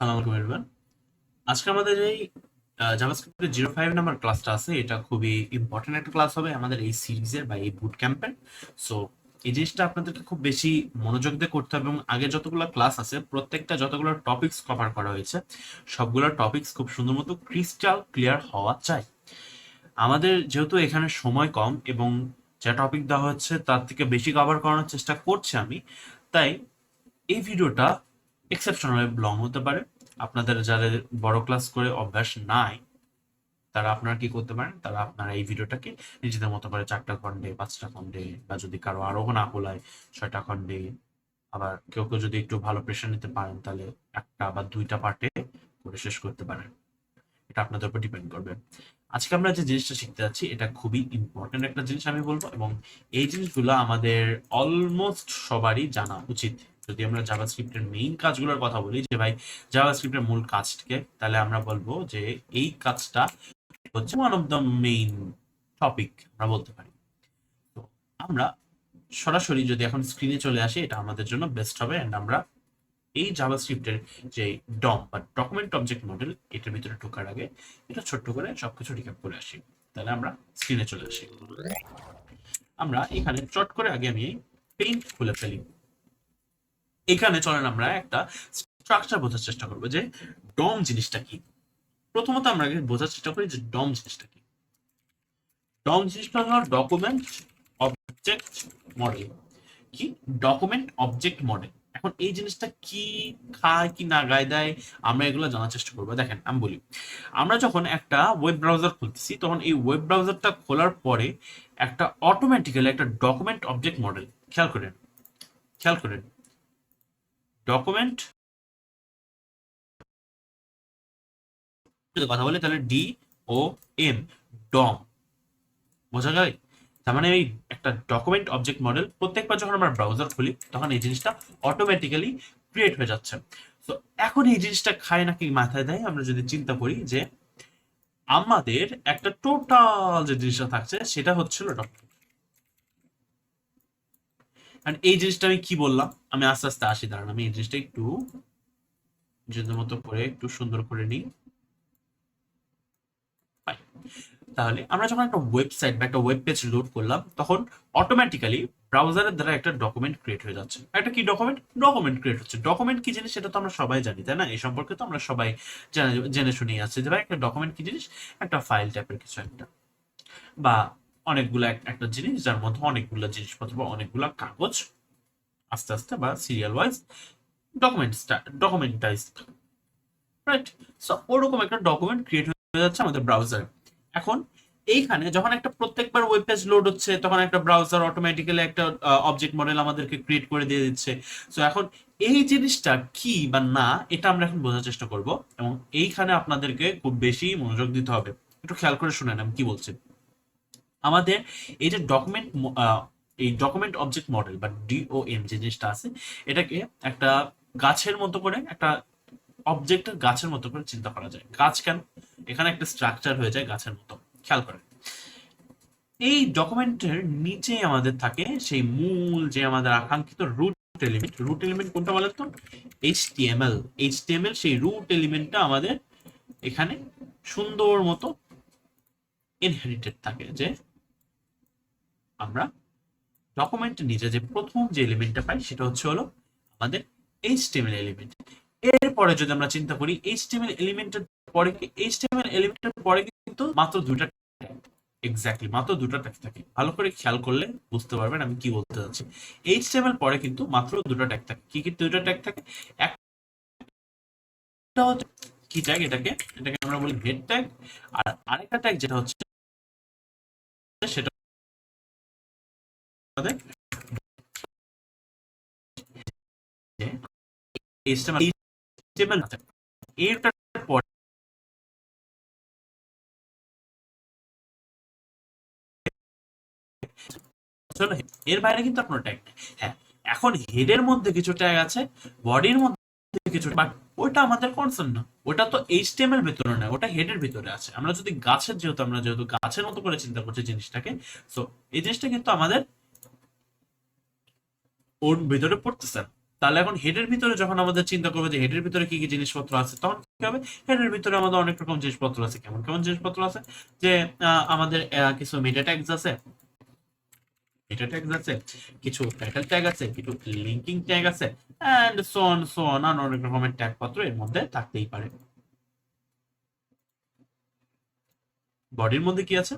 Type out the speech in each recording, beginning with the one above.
সালাম আলাইকুম এভরিওয়ান। আজকে আমাদের এই জাভাস্ক্রিপ্টের 05 নাম্বার ক্লাসটা আছে, এটা খুবই ইম্পর্টেন্ট একটা ক্লাস হবে আমাদের এই সিরিজের বা এই বুট ক্যাম্পের। সো এই জিনিসটা আপনাদেরকে খুব বেশি মনোযোগ দিয়ে করতে হবে এবং আগে যতগুলো ক্লাস আছে প্রত্যেকটা যতগুলো টপিকস কভার করা হয়েছে সবগুলো টপিকস খুব সুন্দর মতো ক্রিস্টাল ক্লিয়ার হওয়া চাই। আমাদের যেহেতু এখানে সময় কম এবং যে টপিক দেওয়া হচ্ছে তার থেকে বেশি কভার করানোর চেষ্টা করছি আমি, তাই এই ভিডিওটা এক্সেপশনাল লং হতে পারে। আপনাদের যাদের বড় ক্লাস করে অভ্যাস নাই তারা আপনারা কি করতে পারেন, তারা আপনারা এই ভিডিওটাকে নিজেদের মতো করে 4টা খণ্ডে 5টা খণ্ডে বা যদি কারো আরো না হলায় 6টা খণ্ডে, আবার কেউ কেউ যদি একটু ভালো প্রেশার নিতে পারেন তাহলে একটা বা 2টা পার্টে করে শেষ করতে পারেন। এটা আপনাদের উপর ডিপেন্ড করবে। আজকে আমরা যে জিনিসটা শিখতে যাচ্ছি এটা খুবই ইম্পর্টেন্ট একটা জিনিস আমি বলবো, এবং এই জিনিসগুলো আমাদের অলমোস্ট সবারই জানা উচিত। যদি আমরা জাভাস্ক্রিপ্টের মেইন কাজগুলোর কথা বলি যে ভাই জাভাস্ক্রিপ্টের মূল কাজকে, তাহলে আমরা বলবো যে এই কাজটা হচ্ছে one of the main topic আমরা বলতে পারি। তো আমরা সরাসরি যদি এখন স্ক্রিনে চলে আসি এটা আমাদের জন্য বেস্ট হবে। এন্ড আমরা এই জাভাস্ক্রিপ্টের যে ডম বা ডকুমেন্ট অবজেক্ট মডেল এটার ভিতরে ঢোকার আগে এটা ছোট্ট করে সবকিছু রিক্যাপ করে আসি। তাহলে আমরা স্ক্রিনে চলে আসি। আমরা এখানে চট করে আগে আমি পেইন্ট খুলে ফেলি। এখানে চলেন আমরা একটা স্ট্রাকচার বোঝার চেষ্টা করবো যে ডম জিনিসটা কি। প্রথমত আমরা আগে বোঝার চেষ্টা করি যে ডম জিনিসটা কি। ডম জিনিসটা হলো ডকুমেন্ট অবজেক্ট মডেল। কি ডকুমেন্ট অবজেক্ট মডেল। এখন এই জিনিসটা কি খায় কি না গায়ে দেয় আমরা এগুলো জানার চেষ্টা করবো। দেখেন আমি বলি, আমরা যখন একটা ওয়েব ব্রাউজার খুলতেছি তখন এই ওয়েব ব্রাউজারটা খোলার পরে একটা অটোমেটিক্যালি একটা ডকুমেন্ট অবজেক্ট মডেল, খেয়াল করেন খেয়াল করেন, ডকুমেন্ট যদি কথা বলি তাহলে ডি ও এম, ডম, বোঝা যায়? তার মানে এই একটা ডকুমেন্ট অবজেক্ট মডেল প্রত্যেকবার যখন আমরা ব্রাউজার খুলি তখন এই জিনিসটা অটোমেটিক্যালি ক্রিয়েট হয়ে যাচ্ছে। তো এখন এই জিনিসটা খায় নাকি মাথায় দেয় আমরা যদি চিন্তা করি যে আমাদের একটা টোটাল যে জিনিসটা থাকছে সেটা হচ্ছিল ডকুমেন্ট। আর এই জিনিসটা আমি কি বললাম, আমি আস্তে আস্তে আসি, দাঁড়ান আমি এই জিনিসটা একটু নিজেদের মতো করে একটু সুন্দর করে নিই। তাহলে আমরা যখন একটা ওয়েবসাইট বা একটা ওয়েব পেজ লোড করলাম তখন অটোমেটিক্যালি ব্রাউজারের দ্বারা একটা ডকুমেন্ট ক্রিয়েট হয়ে যাচ্ছে। একটা কি ডকুমেন্ট, ডকুমেন্ট ক্রিয়েট হচ্ছে। ডকুমেন্ট কি জিনিস সেটা তো আমরা সবাই জানি, তাই না? এই সম্পর্কে তো আমরা সবাই জেনে শুনেই আসছি যে ভাই একটা ডকুমেন্ট কি জিনিস, একটা ফাইল টাইপের কিছু একটা, বা অনেকগুলো একটা জিনিস যার মধ্যে অনেকগুলো জিনিসপত্র বা অনেকগুলো কাগজ আস্তে আস্তে বা সিরিয়াল ওয়াইজ ডকুমেন্টাইজ, রাইট? সো ওরকম একটা ডকুমেন্ট ক্রিয়েট হয়ে যাচ্ছে আমাদের ব্রাউজারে। এখন এইখানে যখন একটা প্রত্যেকবার ওয়েব পেজ লোড হচ্ছে তখন একটা ব্রাউজার অটোমেটিক্যালি একটা অবজেক্ট মডেল আমাদেরকে ক্রিয়েট করে দিয়ে দিচ্ছে। সো এখন এই জিনিসটা কি বা না এটা আমরা এখন বোঝার চেষ্টা করব, এবং এইখানে আপনাদেরকে খুব বেশি মনোযোগ দিতে হবে। একটু খেয়াল করে শুনেন আমি কি বলছি। আমাদের এই যে ডকুমেন্ট, এই ডকুমেন্ট অবজেক্ট মডেল বা ডিওএম যে জিনিসটা আছে এটাকে একটা গাছের মতো করে, একটা অবজেক্টের গাছের মতো করে চিন্তা করা যায়। গাছ কেন, এখানে একটা স্ট্রাকচার হয়ে যায় গাছের মতো। খেয়াল করেন এই ডকুমেন্টের নিচে আমাদের থাকে সেই মূল যে আমাদের আকাঙ্ক্ষিত রুট এলিমেন্ট। রুট এলিমেন্ট কোনটা বলেন তো? এইচটিএমএল। এইচটিএমএল সেই রুট এলিমেন্টটা আমাদের এখানে সুন্দর মতো ইনহেরিটেড থাকে, যে আমরা ডকুমেন্টের নিচে যে প্রথম যে এলিমেন্টটা পাই সেটা হচ্ছে হলো আমাদের এইচটিএমএল এলিমেন্ট। এরপরে যদি আমরা চিন্তা করি এইচটিএমএল এলিমেন্টের পরে, এইচটিএমএল এলিমেন্টের পরে কিন্তু মাত্র দুইটা, এক্স্যাক্টলি মাত্র দুটো ট্যাগ থাকে। ভালো করে খেয়াল করলে বুঝতে পারবেন আমি কি বলতে চাচ্ছি। এইচটিএমএল পরে কিন্তু মাত্র দুটো ট্যাগ থাকে। কি কি দুটো ট্যাগ থাকে? একটা হচ্ছে কি ট্যাগ, এটাকে এটাকে আমরা বলি হেড ট্যাগ। আর আরেকটা ট্যাগ যেটা হচ্ছে সেটা আমাদের এইচটিএমএল এরটার পরে চলো এর বাইরে কিন্তু আর কোনো ট্যাগ নেই। হ্যাঁ, এখন হেডের মধ্যে কিছু ট্যাগ আছে, বডির মধ্যে কিছু, বাট ওটা আমাদের কনসার্ন না। ওটা তো এইচটিএমএল ভিতরে না, ওটা হেডের ভিতরে আছে। আমরা যদি গাছের, যেহেতু আমরা যেহেতু গাছের মতো করে চিন্তা করছি জিনিসটাকে, সো এই জিনিসটা কিন্তু আমাদের ওর ভিতরে পড়তেছে না। তাহলে এখন হেডের ভিতরে যখন আমাদের চিন্তা করবে যে হেডের ভিতরে কি কি জিনিসপত্র আছে, তখন কি হবে? হেডের ভিতরে আমাদের অনেক রকম জিনিসপত্র আছে। কেমন কেমন জিনিসপত্র আছে? যে আমাদের কিছু মেটা ট্যাগস আছে, মেটা ট্যাগস আছে, কিছু টাইটেল ট্যাগ আছে, কিছু লিঙ্কিং ট্যাগ আছে, এন্ড সো অন আর অনেক রকমের ট্যাগ পত্র এর মধ্যে থাকতেই পারে। বডির মধ্যে কি আছে?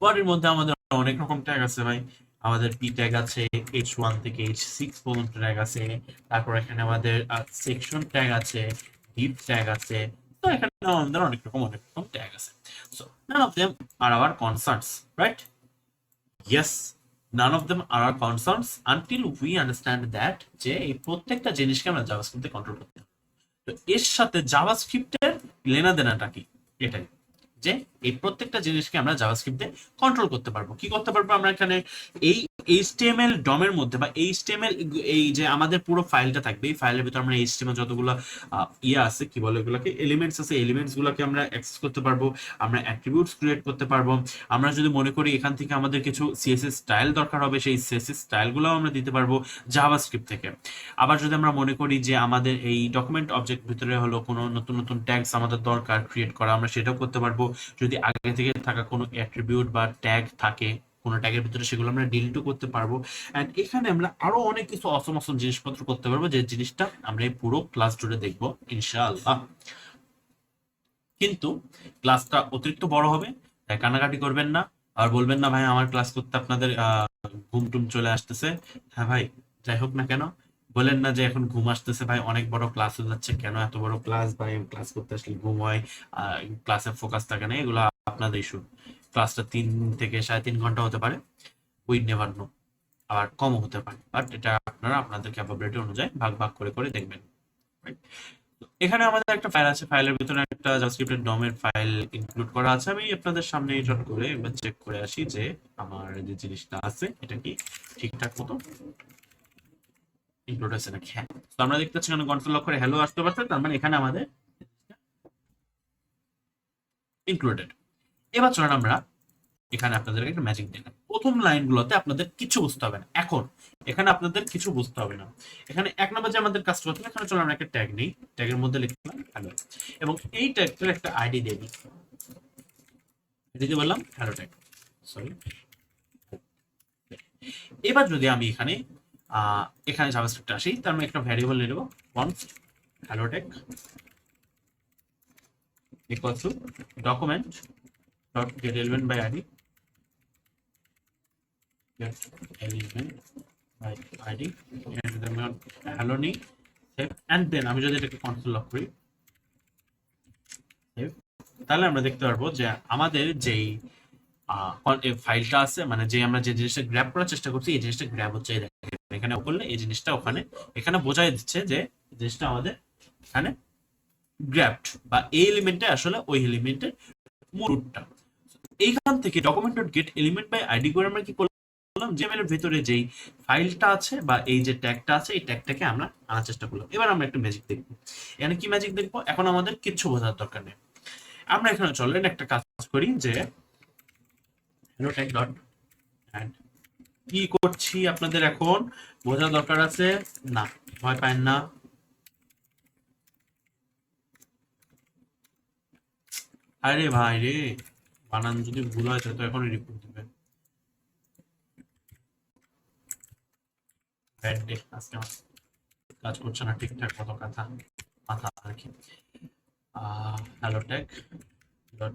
বডির মধ্যে আমাদের অনেক রকম ট্যাগ আছে ভাই। আমাদের পি ট্যাগ আছে, H1 থেকে H6 পর্যন্ত ট্যাগ আছে। তারপর এখানে আমাদের সেকশন ট্যাগ আছে, ডিপ ট্যাগ আছে। তো এখানে আমাদের অনেক রকম ট্যাগ আছে। So none of them are our concerns, right? Yes, none of them are our concerns until we understand that যে এই প্রত্যেকটা জিনিসকে আমরা জাভাস্ক্রিপ্টে কন্ট্রোল করতে হবে। তো এর সাথে জাভাস্ক্রিপ্টের লেনা দেনাটা কি, এটাই যে এই প্রত্যেকটা জিনিসকে আমরা জাভাস্ক্রিপ্টে কন্ট্রোল করতে পারবো। কি করতে পারবো আমরা এখানে? এই এইচটিএমএল ডমের মধ্যে বা এইচটিএমএল, এই যে আমাদের পুরো ফাইলটা থাকবে, এই ফাইলের ভিতরে আমরা এইচটিএমএল যতগুলো ইয়ে আছে, কি বলে এগুলোকে, এলিমেন্টস আছে, এলিমেন্টস গুলোকে আমরা অ্যাক্সেস করতে পারবো, আমরা অ্যাট্রিবিউটস ক্রিয়েট করতে পারবো। আমরা যদি মনে করি এখান থেকে আমাদের কিছু সিএসএস স্টাইল দরকার হবে, সেই সিএসএস স্টাইলগুলো আমরা দিতে পারবো জাভাস্ক্রিপ্ট থেকে। আবার যদি আমরা মনে করি যে আমাদের এই ডকুমেন্ট অবজেক্ট ভিতরে হলো কোনো নতুন নতুন ট্যাগস আমাদের দরকার ক্রিয়েট করা, আমরা সেটাও করতে পারবো। যদি আগে থেকে থাকা কোনো অ্যাট্রিবিউট বা ট্যাগ থাকে কোনো ট্যাগের ভিতরে, সেগুলো আমরা ডিলিটও করতে পারবো। এন্ড এখানে আমরা আরো অনেক কিছু অসম জিনিসপত্র করতে পারবো, যে জিনিসটা আমরা এই পুরো ক্লাস জুড়ে দেখবো ইনশাআল্লাহ। কিন্তু ক্লাসটা অতিরিক্ত বড় হবে, তাই কান্নাকাটি করবেন না। আর বলবেন না ভাই আমার ক্লাস করতে আপনাদের ঘুম টুম চলে আসতেছে। হ্যাঁ ভাই, যাই হোক না কেন, বলেন না যে এখন ঘুম আসতেছে ভাই, অনেক বড় ক্লাস হয়ে যাচ্ছে, কেন এত বড় ক্লাস ভাই, ক্লাস করতে আসলে ঘুম হয়, ক্লাসে ফোকাস থাকে না, এগুলো আপনাদের ইস্যু। ক্লাসটা 3 থেকে 3.5 ঘন্টা হতে পারে, উই নেভার নো, আবার কমও হতে পারে, বাট এটা আপনারা আপনাদের ক্যাপাবিলিটি অনুযায়ী ভাগ ভাগ করে করে দেখবেন। Right? এখানে আমাদের একটা ফাইল আছে, ফাইলের ভিতরে একটা জাভাস্ক্রিপ্টের ডমের ফাইল ইনক্লুড করা আছে। আমি আপনাদের সামনে এটা করে একবার চেক করে আসি যে আমার যে জিনিসটা আছে এটা কি ঠিকঠাক মতো ইনক্লুড আছে নাকি। হ্যাঁ, তো আমরা দেখতে পাচ্ছি এখানে কনসোল লক করে হ্যালো আসতে পারছে, তার মানে এখানে আমাদের ইনক্লুডেড। এবার চলেন আমরা এখানে আপনাদেরকে একটা ম্যাজিক দিলাম। প্রথম লাইনগুলোতে আপনাদের কিছু বুঝতে হবে না। এখন এখানে আপনাদের কিছু বুঝতে হবে না। এখানে 1 নম্বর যে আমাদের কাজ করতে হবে, এখানে চলো আমরা একটা ট্যাগ নেই, ট্যাগের মধ্যে লিখলাম হ্যালো, এবং এই ট্যাগটার একটা আইডি দিয়ে দিই, দিতে বললাম হ্যালো ট্যাগ, সরি। এবার যদি আমি এখানে এখানে জাভাস্ক্রিপ্টে আসি, তার আমি একটা ভ্যারিয়েবল নিয়ে নেব, const hello tag equal to document dot get element by ID, get element by id, এখানে যদি আমি হ্যালো নিই, সেভ, এন্ড দেন আমি যদি এটাকে কনসোল লক করি, সেভ, তাহলে আমরা দেখতে পারবো যে আমাদের যেই ফাইলটা আছে, মানে যে আমরা যে জিনিসটা গ্র্যাব করার চেষ্টা করছি, এই জিনিসটা গ্র্যাব হচ্ছে। এখানে করলে এই জিনিসটা ওখানে এখানে বোঝাই দিচ্ছে যে জিনিসটা আমাদের এখানে গ্র্যাবড, বা এই এলিমেন্টে আসলে ওই এলিমেন্টের মূল রুটটা। এইখান থেকে document dot get element by ID করে আমরা কি করলাম, জেমেল এর ভিতরে যেই ফাইলটা আছে বা এই যে ট্যাগটা আছে, এই ট্যাগটাকে আমরা আনার চেষ্টা করলাম। এবার আমরা একটা ম্যাজিক দেখবো। এখানে কি ম্যাজিক দেখবো? এখন আমাদের কিচ্ছু বোঝার দরকার নেই। আমরা এখানে চলেন একটা কাজ করি, যে হ্যালো ট্যাগ ডট অ্যাড কি করছি আপনাদের এখন বোঝার দরকার আছে না, ভয় পায় না। আরে ভাই রে, বানান যদি ভুল হয় তো এখনই রিপোর্ট দিবে। ব্যাড ডে, আজকে আমার কাজ করছে না ঠিকঠাক মতো, কথা মাথা আর কি। হ্যালো ট্যাগ ডট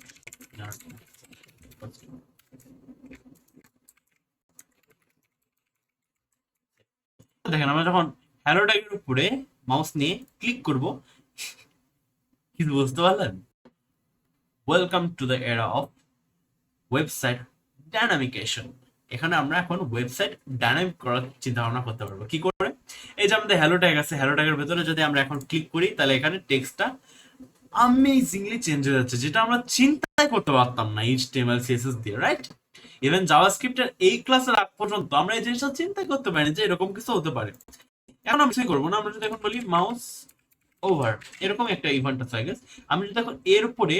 দেখেন, আমরা যখন হ্যালো ট্যাগের উপরে মাউস নিয়ে ক্লিক করব, কিছু বুঝতে পারলেন? Welcome to the era of website dynamication. এখানে আমরা এখন ওয়েবসাইট ডাইনামিক করার চিন্তা ভাবনা করতে পারবো। কি করে? এই যে আমাদের হ্যালো ট্যাগ আছে, হ্যালো ট্যাগের ভেতরে যদি আমরা এখন ক্লিক করি, তাহলে এখানে টেক্সটটা অ্যামেজিংলি চেঞ্জ হয়ে যাচ্ছে, যেটা আমরা চিন্তাই করতে পারতাম না এইচটিএমএল সিএসএস দিয়ে, রাইট? ইভেন জাভাস্ক্রিপ্টের এই ক্লাসের আগ পর্যন্ত আমরা এই জিনিসটা চিন্তা করতে পারিনি যে এরকম কিছু হতে পারে। এখন আমরা কি করবো না, আমরা যদি এখন বলি মাউস ওভার, এরকম একটা ইভেন্ট আছে আই গেস, আমি যদি এখন এর উপরে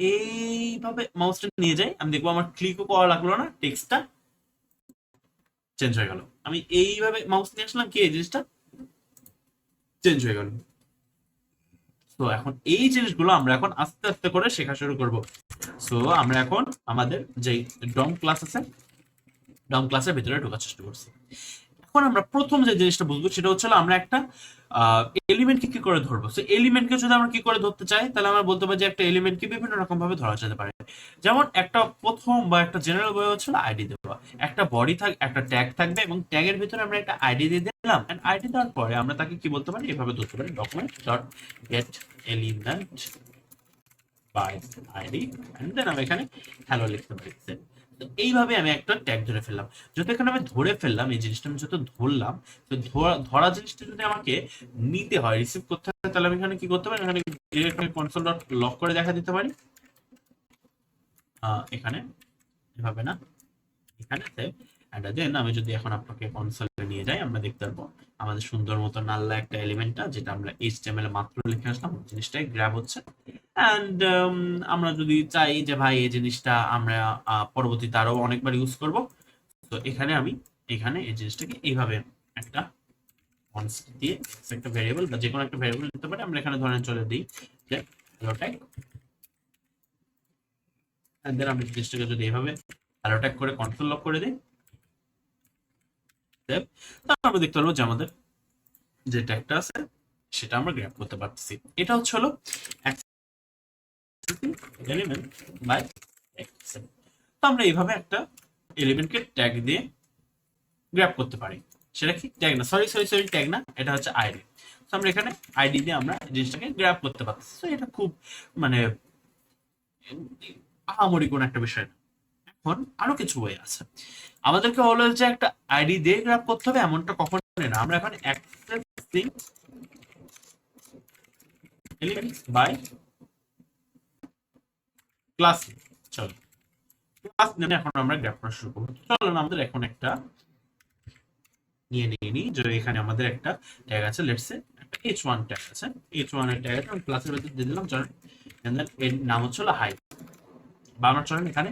এইভাবে মাউসটা নিয়ে যাই, আমি দেখবো আমার ক্লিকও করা লাগলো না, টেক্সটটা চেঞ্জ হয়ে গেল। আমি এইভাবে মাউস নিয়ে আসলাম, কি এই জিনিসটা চেঞ্জ হয়ে গেল। তো এখন এই জিনিসগুলো আমরা এখন আস্তে আস্তে করে শেখা শুরু করব। সো আমরা এখন আমাদের যে ডম ক্লাস আছে, ডম ক্লাসের ভিতরে ঢোকার চেষ্টা করছি। এখন আমরা প্রথম যে জিনিসটা বুঝবো সেটা হচ্ছে আমরা একটা এলিমেন্টকে কি করে ধরবো। সো এলিমেন্টকে যদি আমরা কি করে ধরতে চাই, তাহলে আমরা বলতে পারি যে একটা এলিমেন্টকে বিভিন্ন রকম ভাবে ধরা যেতে পারে। যেমন একটা প্রথম বা একটা জেনারেল ওয়ে হচ্ছে আইডি দেওয়া। একটা বডি একটা ট্যাগ থাকবে এবং ট্যাগের ভিতরে আমরা একটা আইডি দিয়ে দিলাম, এন্ড আইডি দেওয়ার পরে আমরা তাকে কি বলতে পারি, এভাবে ধরতে পারি document dot get element by ID, and then আমি এখানে হ্যালো লিখতে পারি। তো এইভাবে আমি একটা ট্যাগ ধরে ফেললাম। যত এখানে আমি ধরে ফেললাম, এই জিনিসটা আমি যত ধরলাম, তো ধরা জিনিসটা যদি আমাকে নিতে হয়, রিসিভ করতে হয়, তাহলে আমি এখানে কি করতে পারি, এখানে ডিরেক্ট আমি কনসোল ডট লক করে দেখা দিতে পারি। এখানে এভাবে না, এখানে সেভ। এন্ড দেন আমি যদি এখন আপনাকে কনসোলে নিয়ে যাই, আমরা দেখতে পারবো আমাদের সুন্দর মতো নাল্লা একটা এলিমেন্টটা, যেটা আমরা এইচটিএমএল এ মাত্র লিখে আসলাম, জিনিসটাই গ্র্যাব হচ্ছে। এন্ড আমরা যদি চাই যে ভাই এই জিনিসটা আমরা পরবর্তীতে আরো অনেকবার ইউজ করব, তো এখানে আমি এখানে এই জিনিসটাকে এইভাবে একটা কনস্ট দিয়ে একটা ভেরিয়েবল বা যে কোনো একটা ভেরিয়েবল দিতে পারি। আমরা এখানে ধরেন চলে দিই যে হ্যালো ট্যাগ, এন্ড দেন আমি জিনিসটাকে যদি এইভাবে হ্যালো ট্যাগ করে কন্ট্রোল লক করে দিই, তারপর আমরা দেখতে পারবো যে আমাদের যে ট্যাগটা আছে সেটা আমরা গ্র্যাব করতে পারতেছি। এটা হচ্ছে হলো এলিমেন্ট বাই এক্সেল। তো আমরা এইভাবে একটা এলিমেন্টকে ট্যাগ দিয়ে গ্র্যাব করতে পারি। সেটা কি ট্যাগ না, সরি সরি সরি ট্যাগ না, এটা হচ্ছে আইডি। তো আমরা এখানে আইডি দিয়ে আমরা জিনিসটাকে গ্র্যাব করতে পারতেছি। তো এটা খুব মানে আহামরি কোন একটা বিষয় না। এখন আরো কিছু ওয়ে আছে। আমাদেরকে অলওয়েজ যে একটা আইডি দিয়ে গ্র্যাব করতে হবে এমনটা কখনোই না। আমরা এখন অ্যাক্সেসিং এলিমেন্টস বাই ক্লাস, চলো ক্লাস নেমে এখন আমরা গ্র্যাব করা শুরু করবো। চলো না আমাদের এখন একটা নিয়ে নিই যে এখানে আমাদের একটা ট্যাগ আছে, লেটস সে একটা h1 ট্যাগ আছে। h1 এর ট্যাগ আছে, আমি ক্লাসের ভিতর দিয়ে দিলাম চলেন, এন্ড দেন এর নাম হচ্ছে হাইট বা আমরা চলেন এখানে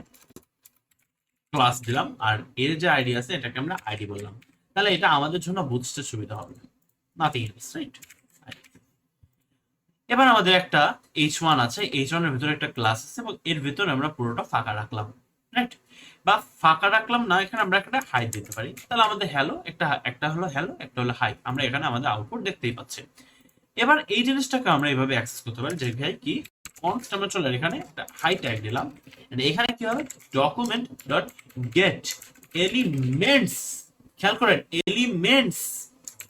ক্লাস দিলাম, আর এর যে আইডি আছে এটাকে আমরা আইডি বললাম। তাহলে এটা আমাদের জন্য বুঝতে সুবিধা হবে, নাথিং এলস, রাইট? এবার আমাদের একটা h1 আছে, h1 এর ভিতরে একটা ক্লাস আছে এবং এর ভিতরে আমরা পুরোটা ফাঁকা রাখলাম, রাইট? বা ফাঁকা রাখলাম না, এখানে আমরা একটা হাই দিতে পারি। তাহলে আমাদের হ্যালো একটা একটা হলো হ্যালো, একটা হলো হাই, আমরা এখানে আমাদের আউটপুট দেখতেই পাচ্ছি। এবার এই জিনিসটাকে আমরা এইভাবে অ্যাক্সেস করতে পারি যে ভাই কি কনস্ট আমরা চলে এখানে একটা হাই ট্যাগ দিলাম, এখানে কি হবে ডকুমেন্ট ডট গেট এলিমেন্টস, খেয়াল করেন এলিমেন্টস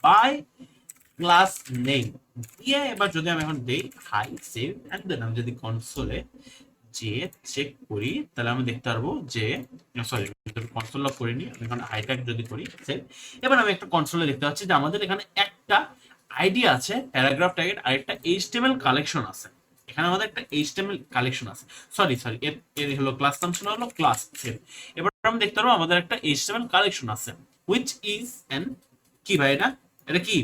বাই ক্লাস নেম দিয়ে। এবার যদি আমি এখন দেই হাই সেভ, এন্ড দেন আমি যদি কনসোলে যে চেক করি, তাহলে আমি দেখতে পারবো যে সরি কনসোল লক করিনি, আমি এখন হাই ট্যাগ যদি করি সেভ, এবার আমি একটা কনসোলে দেখতে পাচ্ছি যে আমাদের এখানে একটা আইডি আছে প্যারাগ্রাফ ট্যাগের, আর একটা এইচটিএমএল কালেকশন আছে। এখানে আমাদের একটা এইচটিএমএল কালেকশন আছে, সরি সরি এর হলো ক্লাস নাম ছিল হলো ক্লাস সেভ। এবার আমি দেখতে পারবো আমাদের একটা এইচটিএমএল কালেকশন আছে, হুইচ ইজ এন কি ভাই এটা, এটা কি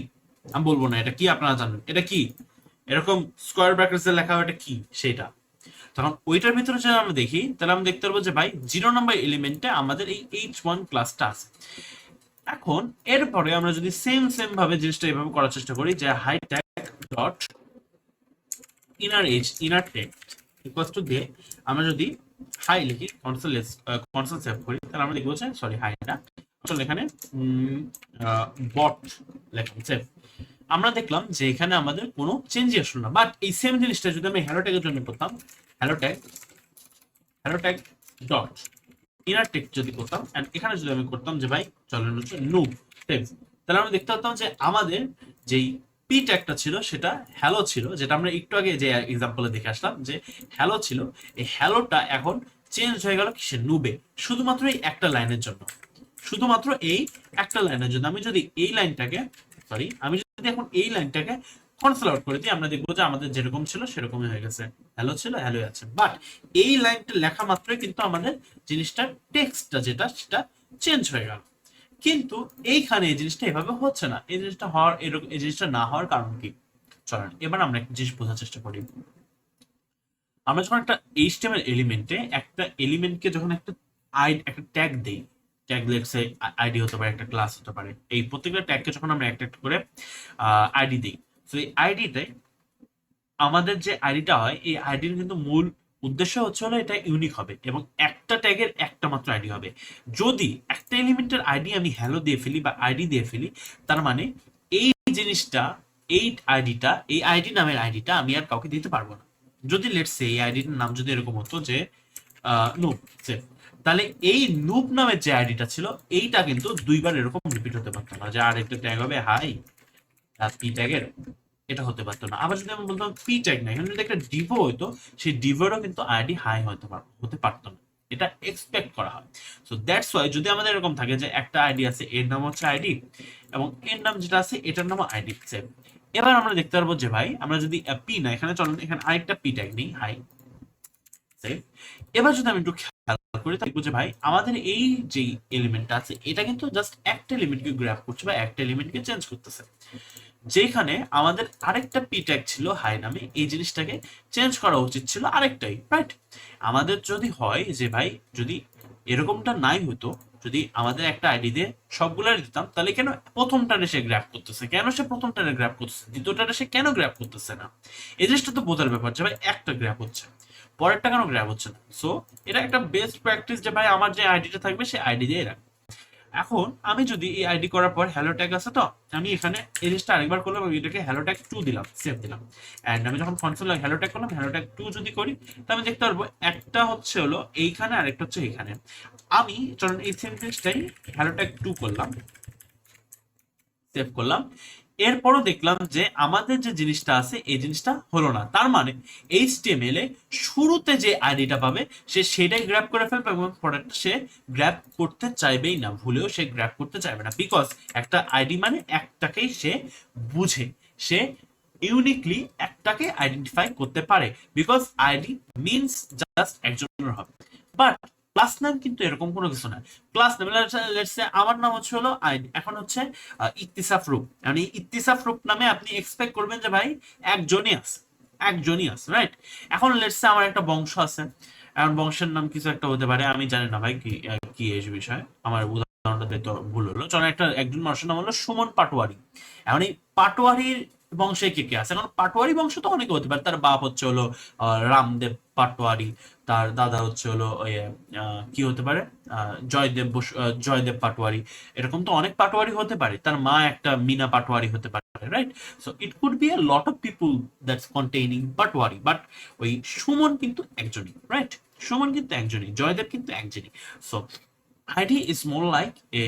আমি বলবো না এটা কি, আপনারা জানেন এটা কি, এরকম স্কোয়ার ব্র্যাকেটসে লেখা এটা কি সেটা। তখন ওইটার ভিতরে যদি আমরা দেখি, তাহলে আমরা দেখতে পারবো যে ভাই 0 নম্বর এলিমেন্টে আমাদের এই h1 ক্লাসটা আছে। এখন এরপরে আমরা যদি সেম সেম ভাবে জিনিসটা এইভাবে করার চেষ্টা করি যে hi tag dot inner as inner text equals to দিয়ে আমরা যদি হাই লিখি কনসোল সেভ করি, তাহলে আমরা দেখবো যে সরি হাই না, আসলে এখানে বট লেখা সেভ। আমরা দেখলাম যে এখানে আমাদের কোনো চেঞ্জই আসলো না। বাট এই সেম জিনিসটা যদি আমি হ্যালো ট্যাগের জন্য করতাম, hello tag dot inner text যদি করতাম, এন্ড এখানে যদি আমি করতাম যে ভাই চলেন হচ্ছে নো টেক্সট, তাহলে আমরা দেখতে পারতাম যে আমাদের যেই পি ট্যাগটা ছিল সেটা হ্যালো ছিল, যেটা আমরা একটু আগে যে এক্সাম্পলে দেখে আসলাম যে হ্যালো ছিল, এই হ্যালোটা এখন চেঞ্জ হয়ে গেল কিসে, নুবে, শুধুমাত্র এই একটা লাইনের জন্য, শুধুমাত্র এই একটা লাইনের জন্য। আমি যদি এই লাইনটাকে সরি আমি যদি এখন এই লাইনটাকে কনসোল আউট করে দিই, আমরা দেখবো যে আমাদের যেরকম ছিল সেরকমই হয়ে গেছে, হ্যালো ছিল হ্যালোই আছে। বাট এই লাইনটা লেখা মাত্রই কিন্তু আমাদের জিনিসটার টেক্সটটা যেটা সেটা চেঞ্জ হয়ে গেল। কিন্তু এইখানে এই জিনিসটা এভাবে হচ্ছে না। এই জিনিসটা হওয়ার এরকম এই জিনিসটা না হওয়ার কারণ কি, চলেন এবার আমরা একটা জিনিস বোঝার চেষ্টা করি। আমরা যখন একটা এইচটিএমএল এলিমেন্টে একটা এলিমেন্টকে যখন একটা একটা ট্যাগ দেই, ট্যাগ লেটসে আইডি হতে পারে, একটা ক্লাস হতে পারে। এই প্রত্যেকটা ট্যাগকে যখন আমরা একটা একটা করে আইডি দিই, তো এই আইডিতে আমাদের যে আইডিটা হয়, এই আইডির কিন্তু মূল উদ্দেশ্য হচ্ছে হলো এটা ইউনিক হবে এবং একটা ট্যাগের একটা মাত্র আইডি হবে। যদি একটা এলিমেন্টের আইডি আমি হ্যালো দিয়ে ফেলি বা আইডি দিয়ে ফেলি, তার মানে এই জিনিসটা, এই আইডিটা, এই আইডি নামের আইডিটা আমি আর কাউকে দিতে পারবো না। যদি লেটস সে এই আইডির নাম যদি এরকম হতো যে নুপ সেফ, তাহলে এই নুপ নামের যে আইডিটা ছিল এইটা কিন্তু দুইবার এরকম রিপিট হতে পারতো না, যে আরেকটা ট্যাগ হবে হাই পি ট্যাগের, এটা হতে পারতো না। আবার যদি আমি বলতাম পি ট্যাগ না, এখানে যদি একটা ডিভো হইতো, সেই ডিভোরও কিন্তু আইডি হাই হতে পারতো না, এটা এক্সপেক্ট করা হয়। সো দ্যাটস ওয়াই যদি আমাদের এরকম থাকে যে একটা আইডি আছে, এর নাম হচ্ছে আইডি এবং এর নাম যেটা আছে এটার নাম আইডি সেভ, এবার আমরা দেখতে পারবো যে ভাই আমরা যদি পি না, এখানে চলেন এখানে আরেকটা পি ট্যাগ নেই হাই সেভ। এবার যদি আমি একটু খেয়াল করি দেখবো যে ভাই আমাদের এই যে এলিমেন্টটা আছে এটা কিন্তু জাস্ট একটা এলিমেন্টকে গ্র্যাব করছে বা একটা এলিমেন্টকে চেঞ্জ করতেছে, যেখানে আমাদের আরেকটা পি ট্যাগ ছিল হাই নামে, এই জিনিসটাকে চেঞ্জ করা উচিত ছিল আরেকটাই, রাইট? আমাদের যদি হয় যে ভাই যদি এরকমটা নাই হতো, যদি আমাদের একটা আইডি দিয়ে সবগুলাই দিতাম, তাহলে কেন প্রথমটারে সে গ্র্যাব করতেছে, কেন সে প্রথমটারে গ্র্যাব করতেছে, দ্বিতীয়টারে সে কেন গ্র্যাব করতেছে না? এই জিনিসটা তো বোঝার ব্যাপার যে ভাই একটা গ্র্যাব হচ্ছে, পরেরটা কেন গ্র্যাব হচ্ছে না। সো এটা একটা বেস্ট প্র্যাকটিস যে ভাই আমার যে আইডিটা থাকবে সেই আইডি দিয়ে রাখ। এখন আমি যদি এই আইডি করার পর হ্যালো ট্যাগ আছে, তো আমি এখানে এই জিনিসটা আরেকবার করলাম, আমি এটাকে হ্যালো ট্যাগ 2 দিলাম, সেভ দিলাম। এন্ড আমি যখন কনসোলে হ্যালো ট্যাগ করলাম, হ্যালো ট্যাগ 2 যদি করি, তো আমি দেখতে পারবো একটা হচ্ছে হলো এইখানে আর একটা হচ্ছে এইখানে। আমি চলুন এই সেন্টেন্সটাই হ্যালো ট্যাগ 2 করলাম, সেভ করলাম। এরপরও দেখলাম যে আমাদের যে জিনিসটা আছে এই জিনিসটা হলো না, তার মানে এইচটিএমএল এ শুরুতে যে আইডিটা পাবে সে সেটাই গ্র্যাব করে ফেলবে এবং প্রোডাক্টটা সে গ্র্যাব করতে চাইবেই না, ভুলেও সে গ্র্যাব করতে চাইবে না, বিকজ একটা আইডি মানে একটাকেই সে বুঝে, সে ইউনিকলি একটাকে আইডেন্টিফাই করতে পারে, বিকজ আইডি মিনস জাস্ট একজনের হবে। বাট ক্লাস নাম কিন্তু এরকম কোনো কিছু না। ক্লাস নাম লেটস সে আমার নাম হচ্ছে হলো আইডি, এখন হচ্ছে ইত্তিসাফ রূপ, মানে ইত্তিসাফ রূপ নামে আপনি এক্সপেক্ট করবেন যে ভাই একজনই আছে, একজনই আছে, রাইট? এখন লেটস সে আমার একটা বংশ আছে, এখন বংশের নাম কিছু একটা হতে পারে, আমি জানি না ভাই কি কি এই বিষয়, আমার উদাহরণটা দিতে তো ভুল হলো। চলো একজন মানুষের নাম হলো সুমন পাটোয়ারি। এখন এই পাটোয়ারির বংশে কে কে আছে? এখন পাটোয়ারি বংশ তো অনেকে হতে পারে, তার বাপ হচ্ছে হলো রামদেব পাটোয়ারি, তার দাদা হচ্ছে হলো ওই কি হতে পারে জয়দেব পাটোয়ারি, এরকম তো অনেক পাটোয়ারি হতে পারে, তার মা একটা মিনা পাটোয়ারি হতে পারে, right? So it could be a lot of people that's containing Patwari, but ওই সুমন কিন্তু একজনই, রাইট? সুমন কিন্তু একজনই, জয়দেব কিন্তু একজনই। So ID is more like a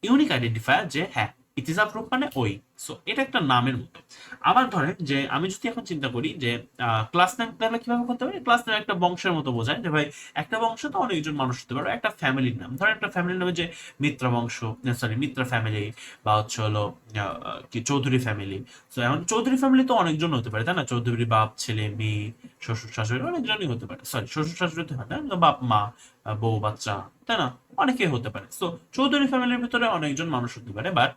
unique identifier, যে হ্যাঁ ইতিজাফ রূপ মানে ওই। সো এটা একটা নামের মতো। আবার ধরেন যে আমি যদি এখন চিন্তা করি যে ক্লাস নেম তাহলে কিভাবে করতে পারি, ক্লাস নেম একটা বংশের মতো বোঝায়, যে ভাই একটা বংশ তো অনেকজন মানুষ হতে পারে, একটা ফ্যামিলির নাম, ধরেন একটা ফ্যামিলির নামে যে মিত্রা বংশ, সরি মিত্রা ফ্যামিলি, বা হচ্ছে হলো কি চৌধুরী ফ্যামিলি। সো এখন চৌধুরী ফ্যামিলি তো অনেকজন হতে পারে, তাই না? চৌধুরী বাপ ছেলে মেয়ে শ্বশুর শাশুড়ি অনেকজনই হতে পারে, সরি শ্বশুর শাশুড়ি তো হয় না, বাপ মা বউ বাচ্চা, তাই না? অনেকে হতে পারে। সো চৌধুরী ফ্যামিলির ভিতরে অনেকজন মানুষ হতে পারে, বাট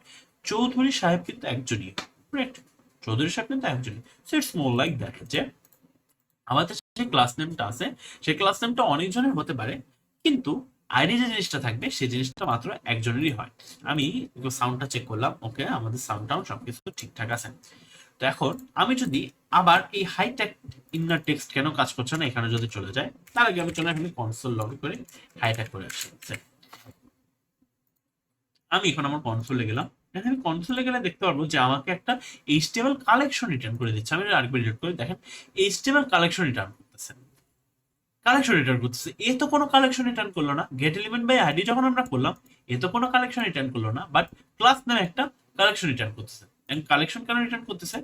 চৌধুরী সাহেব কিন্তু একজনই, রাইট? চৌধুরী সাহেব কিন্তু একজনই। So it's more like that, যে আমাদের যে ক্লাস নেমটা আছে সেই ক্লাস নেমটা অনেকজনের হতে পারে, কিন্তু আইডি যে জিনিসটা থাকবে সেই জিনিসটা মাত্র একজনেরই হয়। আমি সাউন্ডটা চেক করলাম, ওকে আমাদের সাউন্ড টাউন সবকিছু ঠিকঠাক আছে। তো এখন আমি যদি আবার এই হাই টেক ইনার টেক্সট কেন কাজ করছে না এখানে যদি চলে যায়, তার আগে আমি চলে এখানে কনসোল লগ করে হাই টেক করে আসছি। আমি এখন আমার কনসোলে গেলাম, এখানে কনসোলে গেলে দেখতে পারবো যে আমাকে একটা এইচটিএমএল কালেকশন রিটার্ন করে দিচ্ছে। আমি আরেকবার রিড করে দেখেন, এইচটিএমএল কালেকশন রিটার্ন করতেছে, কালেকশন রিটার্ন করতেছে। এ তো কোনো কালেকশন রিটার্ন করলো না, গেট এলিমেন্ট বাই আইডি যখন আমরা করলাম এ তো কোনো কালেকশন রিটার্ন করলো না, বাট ক্লাস নামে একটা কালেকশন রিটার্ন করতেছে। এন্ড কালেকশন কেন রিটার্ন করতেছে?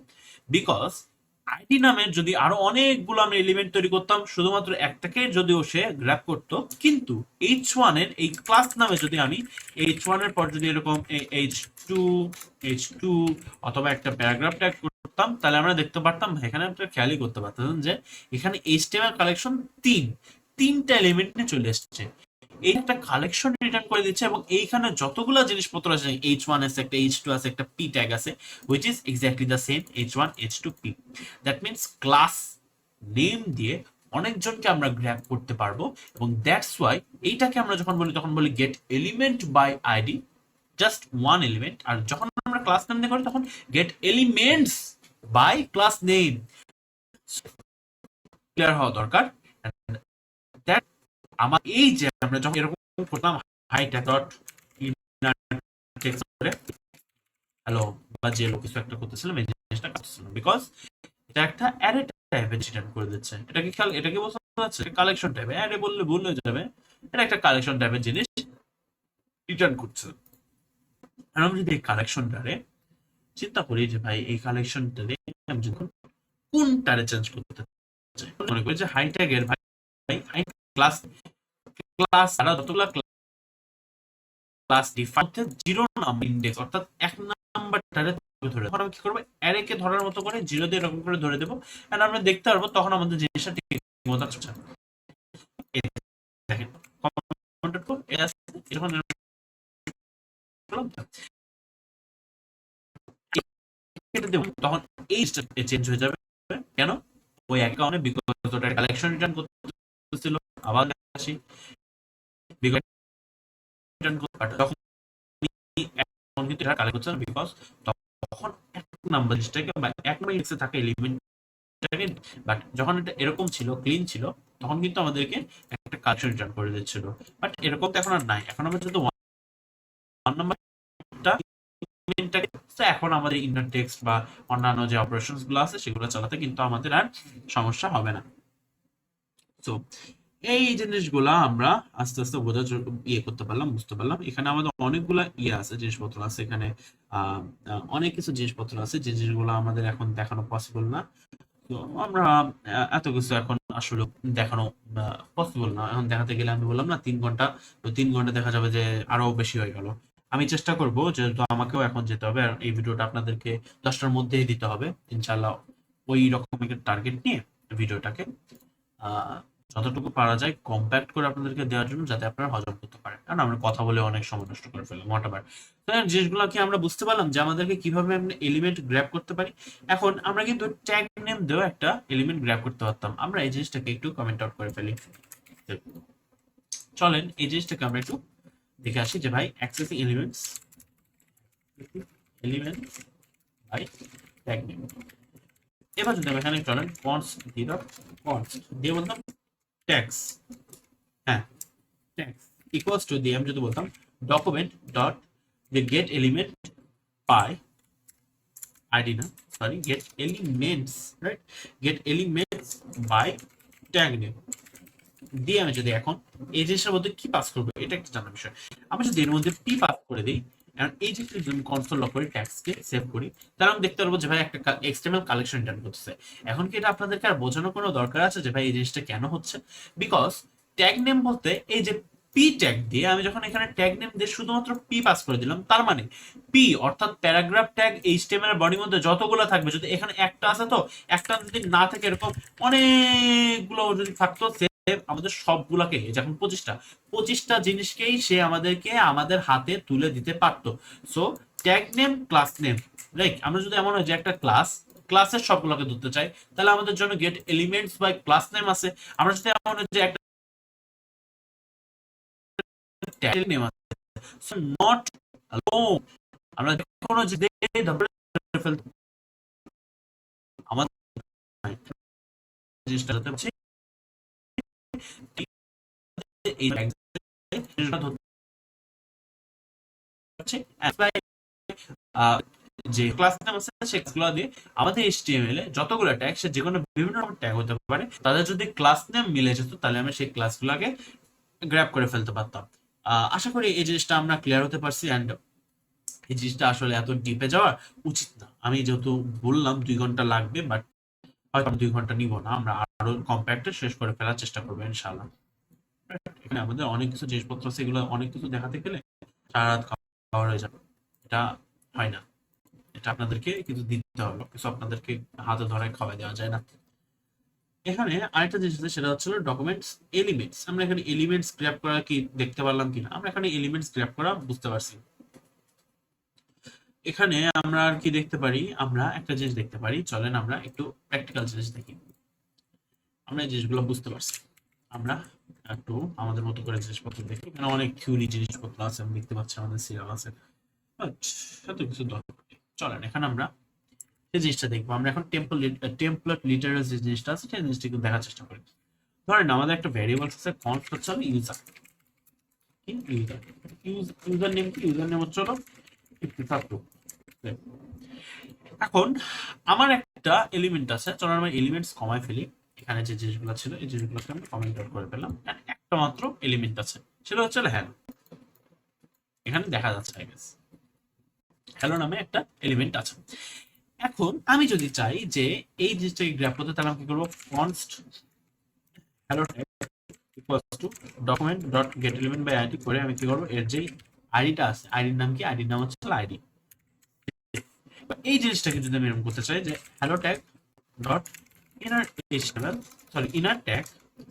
বিকজ আইডি নামের যদি আরো অনেকগুলো আমি এলিমেন্ট তৈরি করতাম, শুধুমাত্র একটাকে যদিও সে গ্র্যাব করতো, কিন্তু H1 এর এই ক্লাস নামে যদি আমি H1 এর পর যদি এরকম H2 H2 অথবা একটা প্যারাগ্রাফ ট্যাগ করতাম, তাহলে আমরা দেখতে পারতাম, এখানে একটা খেয়ালই করতে পারতাম যে এখানে HTML কালেকশন তিনটা এলিমেন্ট নিয়ে চলে এসেছে। এই একটা কালেকশন রিটার্ন করে দিচ্ছে এবং এইখানে যতগুলো জিনিসপত্র আছে, H1 আছে, একটা H2 আছে, একটা P ট্যাগ আছে, which is exactly the same H1 H2 P. That means class name দিয়ে অনেকজনকে আমরা গ্র্যাব করতে পারবো, এবং দ্যাটস ওয়াই এইটাকে আমরা যখন বলি তখন বলি get element by ID, just one element. আর যখন আমরা ক্লাস নেম দিয়ে করি তখন get elements by class name. Clear হওয়া দরকার। দ্যাট আমার এই যে আমরা যখন এরকম করতাম হাইটা ডট ইনার টেক্সট করে হ্যালো বা যে কিছু একটা করতেছিলাম, এই জিনিসটা করতেছিলাম বিকজ এটা একটা অ্যারে টাইপের রিটার্ন করে দিচ্ছে। এটা কি খেয়াল, এটা কি বোঝা যাচ্ছে? কালেকশন টাইপের, অ্যারে বললে ভুল হয়ে যাবে, এটা একটা কালেকশন টাইপের জিনিস রিটার্ন করছে। আর আমি যদি এই কালেকশনটারে চিন্তা করি যে ভাই এই কালেকশনটারে আমি যখন কোনটারে চেঞ্জ করতে চাই, মনে করি যে হাই ট্যাগের ভাই হাই ক্লাস ক্লাস ছাড়া যতগুলা class define zero number index অর্থাৎ এক নাম্বারটারে ধরে, তখন আমি কি করবো, অ্যারে কে ধরার মতো করে জিরো দিয়ে এরকম করে ধরে দেবো, আর আমরা দেখতে পারবো তখন আমাদের জিনিসটা ঠিক মতো আসছে। দেখেন যখন তখন এই চেঞ্জ হয়ে যাবে। কেন? ওই অ্যাকাউন্টে বিগত কালেকশন রিটার্ন করতেছিল, আবার আসি তখন কিন্তু এটা কালেক্ট করছে না, বিকজ তখন এক নাম্বার লিস্টটাকে বা এক নাম্বার লিস্টে থাকা এলিমেন্টটাকে, বাট যখন এটা এরকম ছিল ক্লিন ছিল তখন কিন্তু আমাদেরকে একটা কালেকশন রিটার্ন করে দিচ্ছিল। বাট এরকম তো এখন আর নাই, এখন আমরা যেহেতু ওয়ান নাম্বারটা এখন আমাদের ইনার টেক্সট বা অন্যান্য যে অপারেশনস গুলো আছে সেগুলো চালাতে কিন্তু আমাদের আর সমস্যা হবে না। তো এই জিনিসগুলা আমরা আস্তে আস্তে বোঝা করতে পারলাম, বুঝতে পারলাম। এখানে আমাদের অনেকগুলা আছে, জিনিসপত্র আছে এখানে, অনেক কিছু জিনিসপত্র আছে যে জিনিসগুলো আমাদের এখন দেখানো পসিবল না। তো আমরা এত কিছু এখন আসলে দেখানো পসিবল না। এখন দেখাতে গেলে আমি বললাম না 3 ঘন্টা, তো 3 ঘন্টা দেখা যাবে যে আরো বেশি হয়ে গেল। আমি চেষ্টা করব, যেহেতু আমাকেও এখন যেতে হবে আর এই ভিডিওটা আপনাদেরকে 10টার মধ্যেই দিতে হবে ইনশাল্লাহ, ওই রকম একটা টার্গেট নিয়ে ভিডিওটাকে যতটুকু পারা যায় কম্প্যাক্ট করে আপনাদেরকে দেওয়ার জন্য, যাতে আপনারা হজম করতে পারেন। কারণ আমরা কথা বলে অনেক সময় নষ্ট করে ফেললাম হোয়াটএভার। তো জিনিসগুলো কি আমরা বুঝতে পারলাম যে আমাদেরকে কিভাবে আমরা এলিমেন্ট গ্র্যাব করতে পারি। এখন আমরা কিন্তু ট্যাগ নেম দিয়েও একটা এলিমেন্ট গ্র্যাব করতে পারতাম। আমরা এই জিনিসটাকে একটু কমেন্ট আউট করে ফেলি। চলেন এই জিনিসটাকে আমরা একটু দেখে আসি যে ভাই accessing elements by tag name. এবার যদি এখানে চলেন কনস্ট দিয়ে বলতাম ট্যাগস, হ্যাঁ ট্যাগস ইকুয়ালস টু দিয়ে আমি যদি বলতাম document dot get element by ID, না sorry get elements, right, get elements by tag name দিয়ে আমি যদি এখন এই জিনিসটার মধ্যে কি পাস করবো এটা একটা জানার বিষয়। আমি যদি এর মধ্যে পি পাস করে দিই, কারণ এই জিনিসটা যদি আমি কনসোল লক করে ট্যাক্সকে সেভ করি, তাহলে আমি দেখতে পারবো যে ভাই একটা এক্সটার্নাল কালেকশন রিটার্ন করতেছে। এখন কি এটা আপনাদেরকে আর বোঝানোর কোনো দরকার আছে যে ভাই এই জিনিসটা কেন হচ্ছে? বিকজ ট্যাগ নেম বলতে এই যে পি ট্যাগ দিয়ে আমি যখন এখানে ট্যাগ নেম দিয়ে শুধুমাত্র পি পাস করে দিলাম, তার মানে পি অর্থাৎ প্যারাগ্রাফ ট্যাগ এইচটিএমএল এর বডির মধ্যে যতগুলো থাকবে, যদি এখানে একটা আছে তো একটা যদি না থাকে এরকম অনেকগুলো যদি থাকতো, আমাদের সবগুলাকে যখন 25টা জিনিসকেই সে আমাদেরকে আমাদের হাতে তুলে দিতে পারতো। So tag name class name, right, আমরা যদি এমন হয় যে একটা ক্লাসের সবগুলোকে ধরতে চাই, তাহলে আমাদের জন্য get elements by class name আছে। আমরা যদি এমন হয় যে একটা ট্যাগ নেম আছে, সো নট অ্যালোন, আমরা কোনো যে ফেলতে আমাদের জিনিসটা হচ্ছে এই যে ক্লাস নেম আছে সেগুলো দিয়ে আমাদের এইচটিএমএল এ যতগুলো ট্যাগ, সে যেকোনো বিভিন্ন রকম ট্যাগ হতে পারে, তাদের যদি ক্লাস নেম মিলে যেত তাহলে আমরা সেই ক্লাসগুলোকে গ্র্যাব করে ফেলতে পারতাম। আশা করি এই জিনিসটা আমরা ক্লিয়ার হতে পারছি, অ্যান্ড এই জিনিসটা আসলে এত ডিপে যাওয়া উচিত না। আমি যেহেতু বললাম 2 ঘন্টা লাগবে, বাট হয়তো 2 ঘন্টা নিব না, আমরা আরো কম্প্যাক্টে শেষ করে ফেলার চেষ্টা করবো ইনশাআল্লাহ। এখানে আমাদের অনেক কিছু জিনিসপত্র আছে, এগুলো অনেক কিছু দেখাতে গেলে সারা রাত খাওয়া হয়ে যাবে, এটা হয় না। এটা আপনাদেরকে কিন্তু দিতে হবে, কিছু আপনাদেরকে হাতে ধরে খাওয়াই দেওয়া যায় না। এখানে আরেকটা জিনিস আছে, সেটা হচ্ছে ডকুমেন্টস এলিমেন্টস। আমরা এখানে এলিমেন্টস গ্র্যাব করা কি দেখতে পারলাম কিনা? আমরা এখানে এলিমেন্টস গ্র্যাব করা বুঝতে পারছি। এখানে আমরা আর কি দেখতে পারি? আমরা একটা জিনিস দেখতে পারি, চলেন আমরা একটু প্র্যাকটিক্যাল জিনিস দেখি। আমরা এই জিনিসগুলো বুঝতে পারছি। আমরা একটু আমাদের মতো করে জিনিসপত্র দেখি, এখানে অনেক থিওরি জিনিসপত্র আছে, আমি দেখতে পাচ্ছি আমাদের সিলেবাসে, বাট এত কিছু দরকার নেই। চলেন এখানে আমরা এই জিনিসটা দেখবো। আমরা এখন টেমপ্লেট লিটারেল যে জিনিসটা আছে সেই জিনিসটা একটু দেখার চেষ্টা করি। ধরেন আমাদের একটা ভ্যারিয়েবল আছে, কনস্ট হচ্ছে হলো ইউজার, কি ইউজার, ইউজার নেম কি, ইউজার নেম হচ্ছে হলো ইফতিখার টু। এখন আমার একটা এলিমেন্ট আছে, চলো আমরা এলিমেন্টস কমায় ফেলি। এখানে যে জিনিসগুলো ছিল এই জিনিসগুলোকে আমি কমেন্ট আউট করে ফেললাম। একটা মাত্র এলিমেন্ট আছে, সেটা হচ্ছে হ্যালো। এখানে দেখা যাচ্ছে আই গেস হ্যালো নামে একটা এলিমেন্ট আছে। এখন আমি যদি চাই যে এই জিনিসটাকে গ্র্যাপ করতে, তাহলে আমি কি করবো, const hello equals to document dot get element by ID করে আমি কি করবো, এর যেই আইডিটা আছে, আইডির নাম কি, আইডির নাম হচ্ছে আইডি। এই জিনিসটাকে যদি আমি এরকম করতে চাই যে hello tag dot inner HTML, sorry inner tag,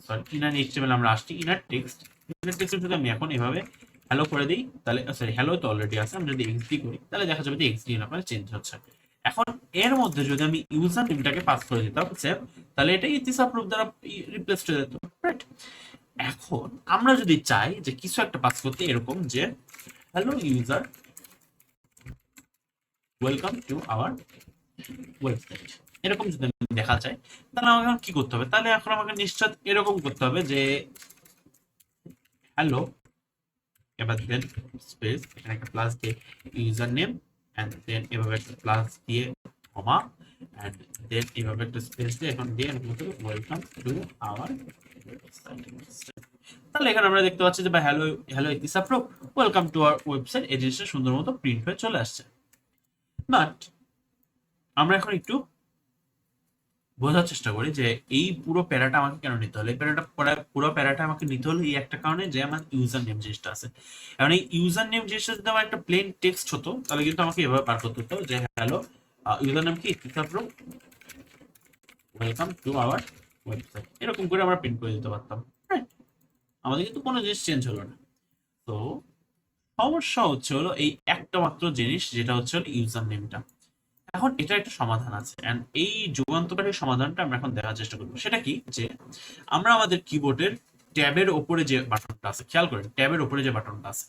sorry inner HTML আমরা আসছি, ইনার টেক্সট, ইনার টেক্সট যদি আমি এখন এভাবে হ্যালো করে দিই, তাহলে সরি হ্যালো তো অলরেডি আছে, আমি যদি এক্সডি করি তাহলে দেখা যাবে যে এক্সডি আপনার চেঞ্জ হচ্ছে। এখন এর মধ্যে যদি আমি ইউজার নেমটাকে পাস করে দিতাম সেভ, তাহলে এটা ইতিসা প্রুফ দ্বারা রিপ্লেস হয়ে যেত, রাইট? এখন আমরা যদি চাই যে কিছু একটা পাস করতে, এরকম যে hello user welcome to our website, এরকম যদি আমি দেখা চাই, তাহলে আমাকে এখন কি করতে হবে, তাহলে এখন আমাকে নিশ্চয় এরকম করতে হবে যে হ্যালো, এবার দেন স্পেস, এখানে একটা প্লাস দিয়ে ইউজার নেম, এন্ড দেন এভাবে একটা প্লাস দিয়ে কমা, এন্ড দেন এভাবে একটা স্পেস দিয়ে এখন দিয়ে ওয়েলকাম টু আওয়ার ওয়েবসাইট। তাহলে এখানে আমরা দেখতে পাচ্ছি যে হ্যালো হ্যালো ইতিসা pro welcome to our website, এই জিনিসটা সুন্দর মতো প্রিন্ট হয়ে চলে আসছে। বাট আমরা এখন একটু বোঝার চেষ্টা করি যে এই পুরো প্যারাটা আমাকে কেন নিতে হলো। এই প্যারাটা পুরো প্যারাটা আমাকে নিতে হলো এই একটা কারণে যে আমার ইউজার নেম জিনিসটা আছে। এখন এই ইউজার নেম জিনিসটা যদি আমার একটা প্লেন টেক্সট হতো, তাহলে কিন্তু আমাকে এভাবে পার করতে হতো যে হ্যালো ইউজার নেম কি pro welcome to our website, এরকম করে আমরা প্রিন্ট করে দিতে পারতাম, রাইট? আমাদের কিন্তু কোনো জিনিস চেঞ্জ হলো না। তো সমস্যা হচ্ছে হলো এই একটা মাত্র জিনিস, যেটা হচ্ছে ইউজার নেমটা। এখন এটা একটা সমাধান আছে, এন্ড এই যুগান্তকারী সমাধানটা আমরা এখন দেখার চেষ্টা করবো। সেটা কি, যে আমরা আমাদের কিবোর্ডের ট্যাবের উপরে যে বাটনটা আছে, খেয়াল করেন ট্যাবের উপরে যে বাটনটা আছে,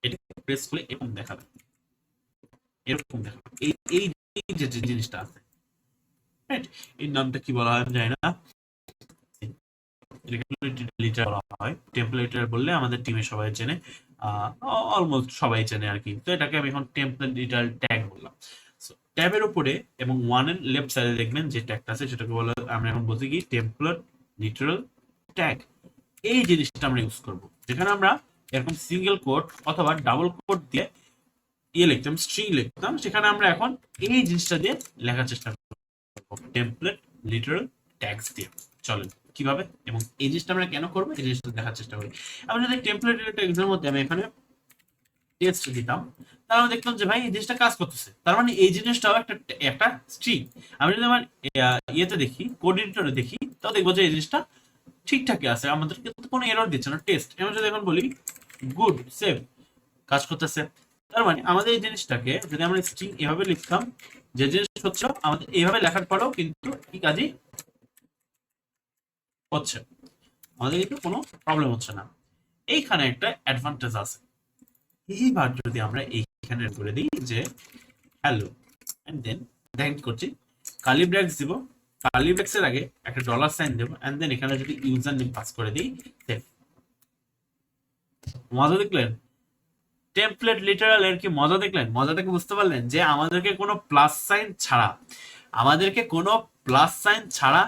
এটা প্রেস করলে এরকম দেখাবে, এরকম দেখাবে এই এই যে জিনিসটা আছে, রাইট? এর নামটা কি বলা হয় জানি না, লিটার বলা হয়। টেম্পলেটার বললে আমাদের টিমে সবাই চেনে, অলমোস্ট সবাই চেনে আর কি। তো এটাকে আমি এখন টেম্পলেট লিটার ট্যাগ বললাম। ট্যাবের উপরে এবং ওয়ান এর লেফট সাইডে দেখবেন যে ট্যাগটা আছে, সেটাকে বলে আমরা এখন বলছি কি টেম্পলেট লিটারাল ট্যাগ। এই জিনিসটা আমরা ইউজ করব, যেখানে আমরা এরকম সিঙ্গেল কোট অথবা ডাবল কোট দিয়ে ইয়ে লিখতাম, স্ট্রিং লিখতাম, সেখানে আমরা এখন এই জিনিসটা দিয়ে লেখার চেষ্টা করব, টেম্পলেট লিটারাল ট্যাগস দিয়ে। চলেন কিভাবে এবং এই জিনিসটা আমরা কেন করবো এই জিনিসটা দেখার চেষ্টা করি। আমি যদি টেম্পলেট লিটারাল ট্যাগস এর মধ্যে আমি এখানে টেক্সট দিতাম, তাহলে আমি দেখতাম যে ভাই এই জিনিসটা কাজ করতেছে, তার মানে এই জিনিসটাও একটা একটা স্ট্রিং। আমি যদি আমার ইয়েতে দেখি, কোড এডিটরে দেখি, তাও দেখবো যে এই জিনিসটা ঠিকঠাকই আছে, আমাদের কিন্তু কোনো এরর দিচ্ছে না। টেস্ট আমি যদি এখন বলি গুড সেভ, কাজ করতেছে। তার মানে আমাদের এই জিনিসটাকে যদি আমরা স্ট্রিং এভাবে লিখতাম, যে জিনিস হচ্ছে আমাদের এইভাবে লেখার পরেও কিন্তু কি কাজই হচ্ছে, আমাদের কিন্তু কোনো প্রবলেম হচ্ছে না। এইখানে একটা অ্যাডভান্টেজ আছে। এইবার যদি আমরা এইখানে করে দিই যে হ্যালো, এন্ড দেন দেখেন কি করছি, কার্লি ব্র্যাকেটস দিব, কার্লি ব্র্যাকেটস এর আগে একটা ডলার সাইন দেব, এন্ড দেন এখানে যদি ইউজার নেম পাস করে দিই, সেভ। মজা দেখলেন? টেমপ্লেট লিটারাল এর কি মজা দেখলেন? মজাটাকে বুঝতে পারলেন যে আমাদেরকে কোনো প্লাস সাইন ছাড়া, আমাদেরকে কোনো প্লাস সাইন ছাড়া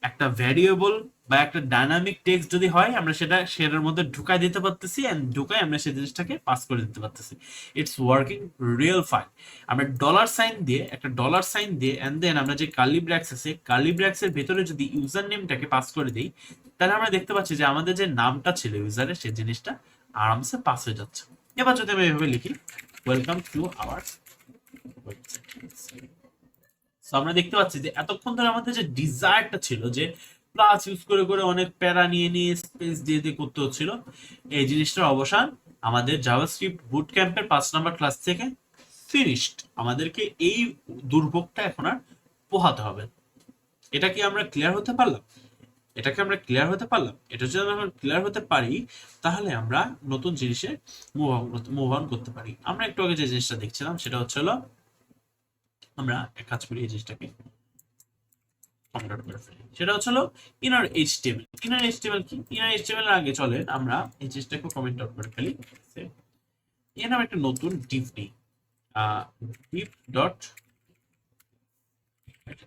একটা ভ্যারিয়েবল বা একটা ডাইনামিক টেক্সট যদি হয়, আমরা সেটার মধ্যে ঢুকাই দিতে পারতেছি, এন্ড ঢুকাই আমরা সেই জিনিসটাকে পাস করে দিতে পারতেছি। It's working real fine. আমরা ডলার সাইন দিয়ে, একটা ডলার সাইন দিয়ে, এন্ড দেন আমরা যে কার্লি ব্র্যাকেটস আছে, কার্লি ব্র্যাকেটস এর ভেতরে যদি ইউজার নেমটাকে পাস করে দিই, তাহলে আমরা দেখতে পাচ্ছি যে আমাদের যে নামটা ছিল ইউজারের, সেই জিনিসটা আরামসে পাস হয়ে যাচ্ছে। এবার যদি আমি এভাবে লিখি ওয়েলকাম টু আওয়ার ওয়েবসাইট, আমরা দেখতে পাচ্ছি যে এতক্ষণ ধরে আমাদের যে ডিজায়ারটা ছিল যে প্লাস ইউজ করে করে অনেক প্যারা নিয়ে নিয়ে স্পেস দিয়ে দিয়ে করতে হচ্ছিল, এই জিনিসটার অবসান আমাদের জাভাস্ক্রিপ্ট বুট ক্যাম্পের 5 নম্বর ক্লাস থেকে ফিনিশড। আমাদেরকে এই দুর্ভোগটা এখন আর পোহাতে হবে। এটা কি আমরা ক্লিয়ার হতে পারলাম? এটা যদি আমরা ক্লিয়ার হতে পারি, তাহলে আমরা নতুন জিনিসে মুভ অন করতে পারি। আমরা একটু আগে যে জিনিসটা দেখছিলাম সেটা হচ্ছে হলো, আমরা এক কাজ করি, এই জিনিসটাকে কমেন্ট আউট করে ফেলি। সেটা হচ্ছে হলো ইনার এইচটিএমএল। ইনার এইচটিএমএল কি? ইনার এইচটিএমএল এর আগে চলেন আমরা এই জিনিসটাকে কমেন্ট আউট করে ফেলি। এর নাম একটা নতুন ডিভ নেই, ডিভ ডট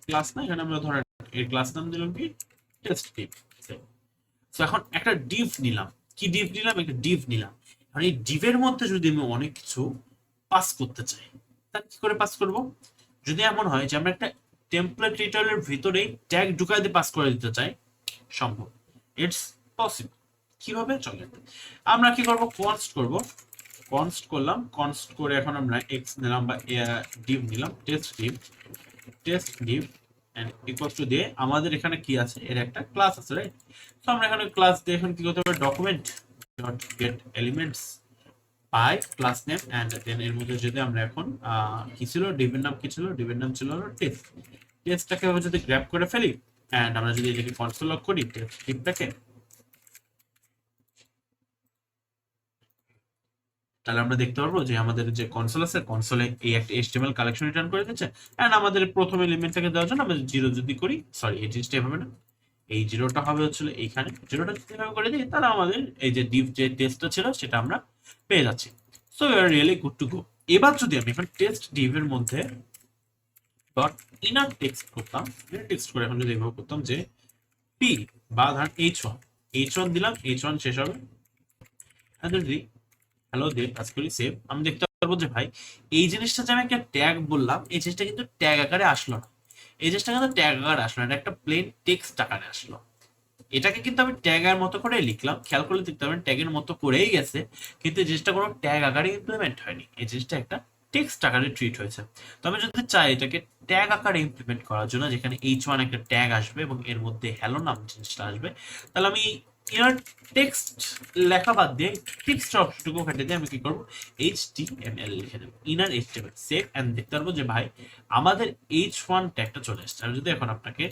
ক্লাস, না এখানে আমরা ধরেন এর ক্লাস নাম দিলাম কি টেস্ট ডিভ। তো এখন একটা ডিভ নিলাম, কি ডিভ নিলাম? একটা ডিভ নিলাম। আর এই ডিভের মধ্যে যদি আমি অনেক কিছু পাস করতে চাই, তাহলে কি করে পাস করব? যদি এমন হয় যে আমরা একটা টেমপ্লেট রিটার্নের ভিতরেই ট্যাগ ঢুকাই দিয়ে পাস করে দিতে চাই, সম্ভব, ইটস পসিবল। কিভাবে? চলেন আমরা কি করব, কনস্ট করব। কনস্ট করলাম, কনস্ট করে এখন আমরা এক্স নিলাম বা ডিভ নিলাম, test div and equals to দিয়ে আমাদের এখানে কি আছে, এর একটা ক্লাস আছে, রাইট? তো আমরা এখানে ক্লাস দিয়ে এখন কি করতে পারি, document dot get elements by class name and then এর মধ্যে যদি আমরা এখন কি ছিল, ডিভের নাম কি ছিল, ডিভের নাম ছিল টেস্ট। টেস্টটাকে যদি গ্র্যাব করে ফেলি এন্ড আমরা যদি এটাকে কনসোল লক করি টেস্ট ডিভটাকে, তাহলে আমরা দেখতে পারবো যে আমাদের যে কনসোল আছে, কনসোলে এই একটা HTML কালেকশন রিটার্ন করে দিচ্ছে। এন্ড আমাদের প্রথম এলিমেন্টটাকে দেওয়ার জন্য আমরা জিরো যদি করি, সরি এই জিনিসটা এভাবে না, এই জিরোটা হবে হচ্ছিল এইখানে, জিরোটা যদি এভাবে করে দিই তাহলে আমাদের এই যে ডিভ যে টেস্টটা ছিল সেটা আমরা পেয়ে যাচ্ছি। So you are really good to go. এবার যদি আমি এখন টেস্ট ডিভের মধ্যে ডট ইনার টেক্সট করতাম, ইনার টেক্সট করে এখন যদি এভাবে করতাম যে পি বা ধর এইচ ওয়ান দিলাম, এইচ ওয়ান শেষ হবে, যদি হ্যালো দিয়ে কাজ করি সেভ, আমি দেখতে পারবো যে ভাই এই জিনিসটা যে আমি একটা ট্যাগ বললাম, এই জিনিসটা কিন্তু ট্যাগ আকারে আসলো না। এই জিনিসটা কিন্তু ট্যাগ আকারে আসলো না, এটা একটা প্লেন টেক্সট আকারে আসলো। এটাকে কিন্তু আমি ট্যাগের মতো করে লিখলাম, খেয়াল করলে দেখতে পাবেন ট্যাগের মতো করেই গেছে, কিন্তু এই জিনিসটা কোনো ট্যাগ আকারে ইমপ্লিমেন্ট হয়নি, এই জিনিসটা একটা টেক্সট আকারে ট্রিট হয়েছে। তো আমি যদি চাই এটাকে ট্যাগ আকারে ইমপ্লিমেন্ট করার জন্য, যেখানে এইচ ওয়ান একটা ট্যাগ আসবে এবং এর মধ্যে হ্যালো নাম জিনিসটা আসবে, তাহলে আমি ইনার টেক্সট লেখা বাদ দিয়ে টেক্সট অপশনটুকু কেটে দিয়ে আমি কি করবো, HTML লিখে দেবো, ইনার HTML সেভ, এন্ড দেখতে পারবো যে ভাই আমাদের H1 ট্যাগটা চলে আসছে। আমি যদি এখন আপনাকে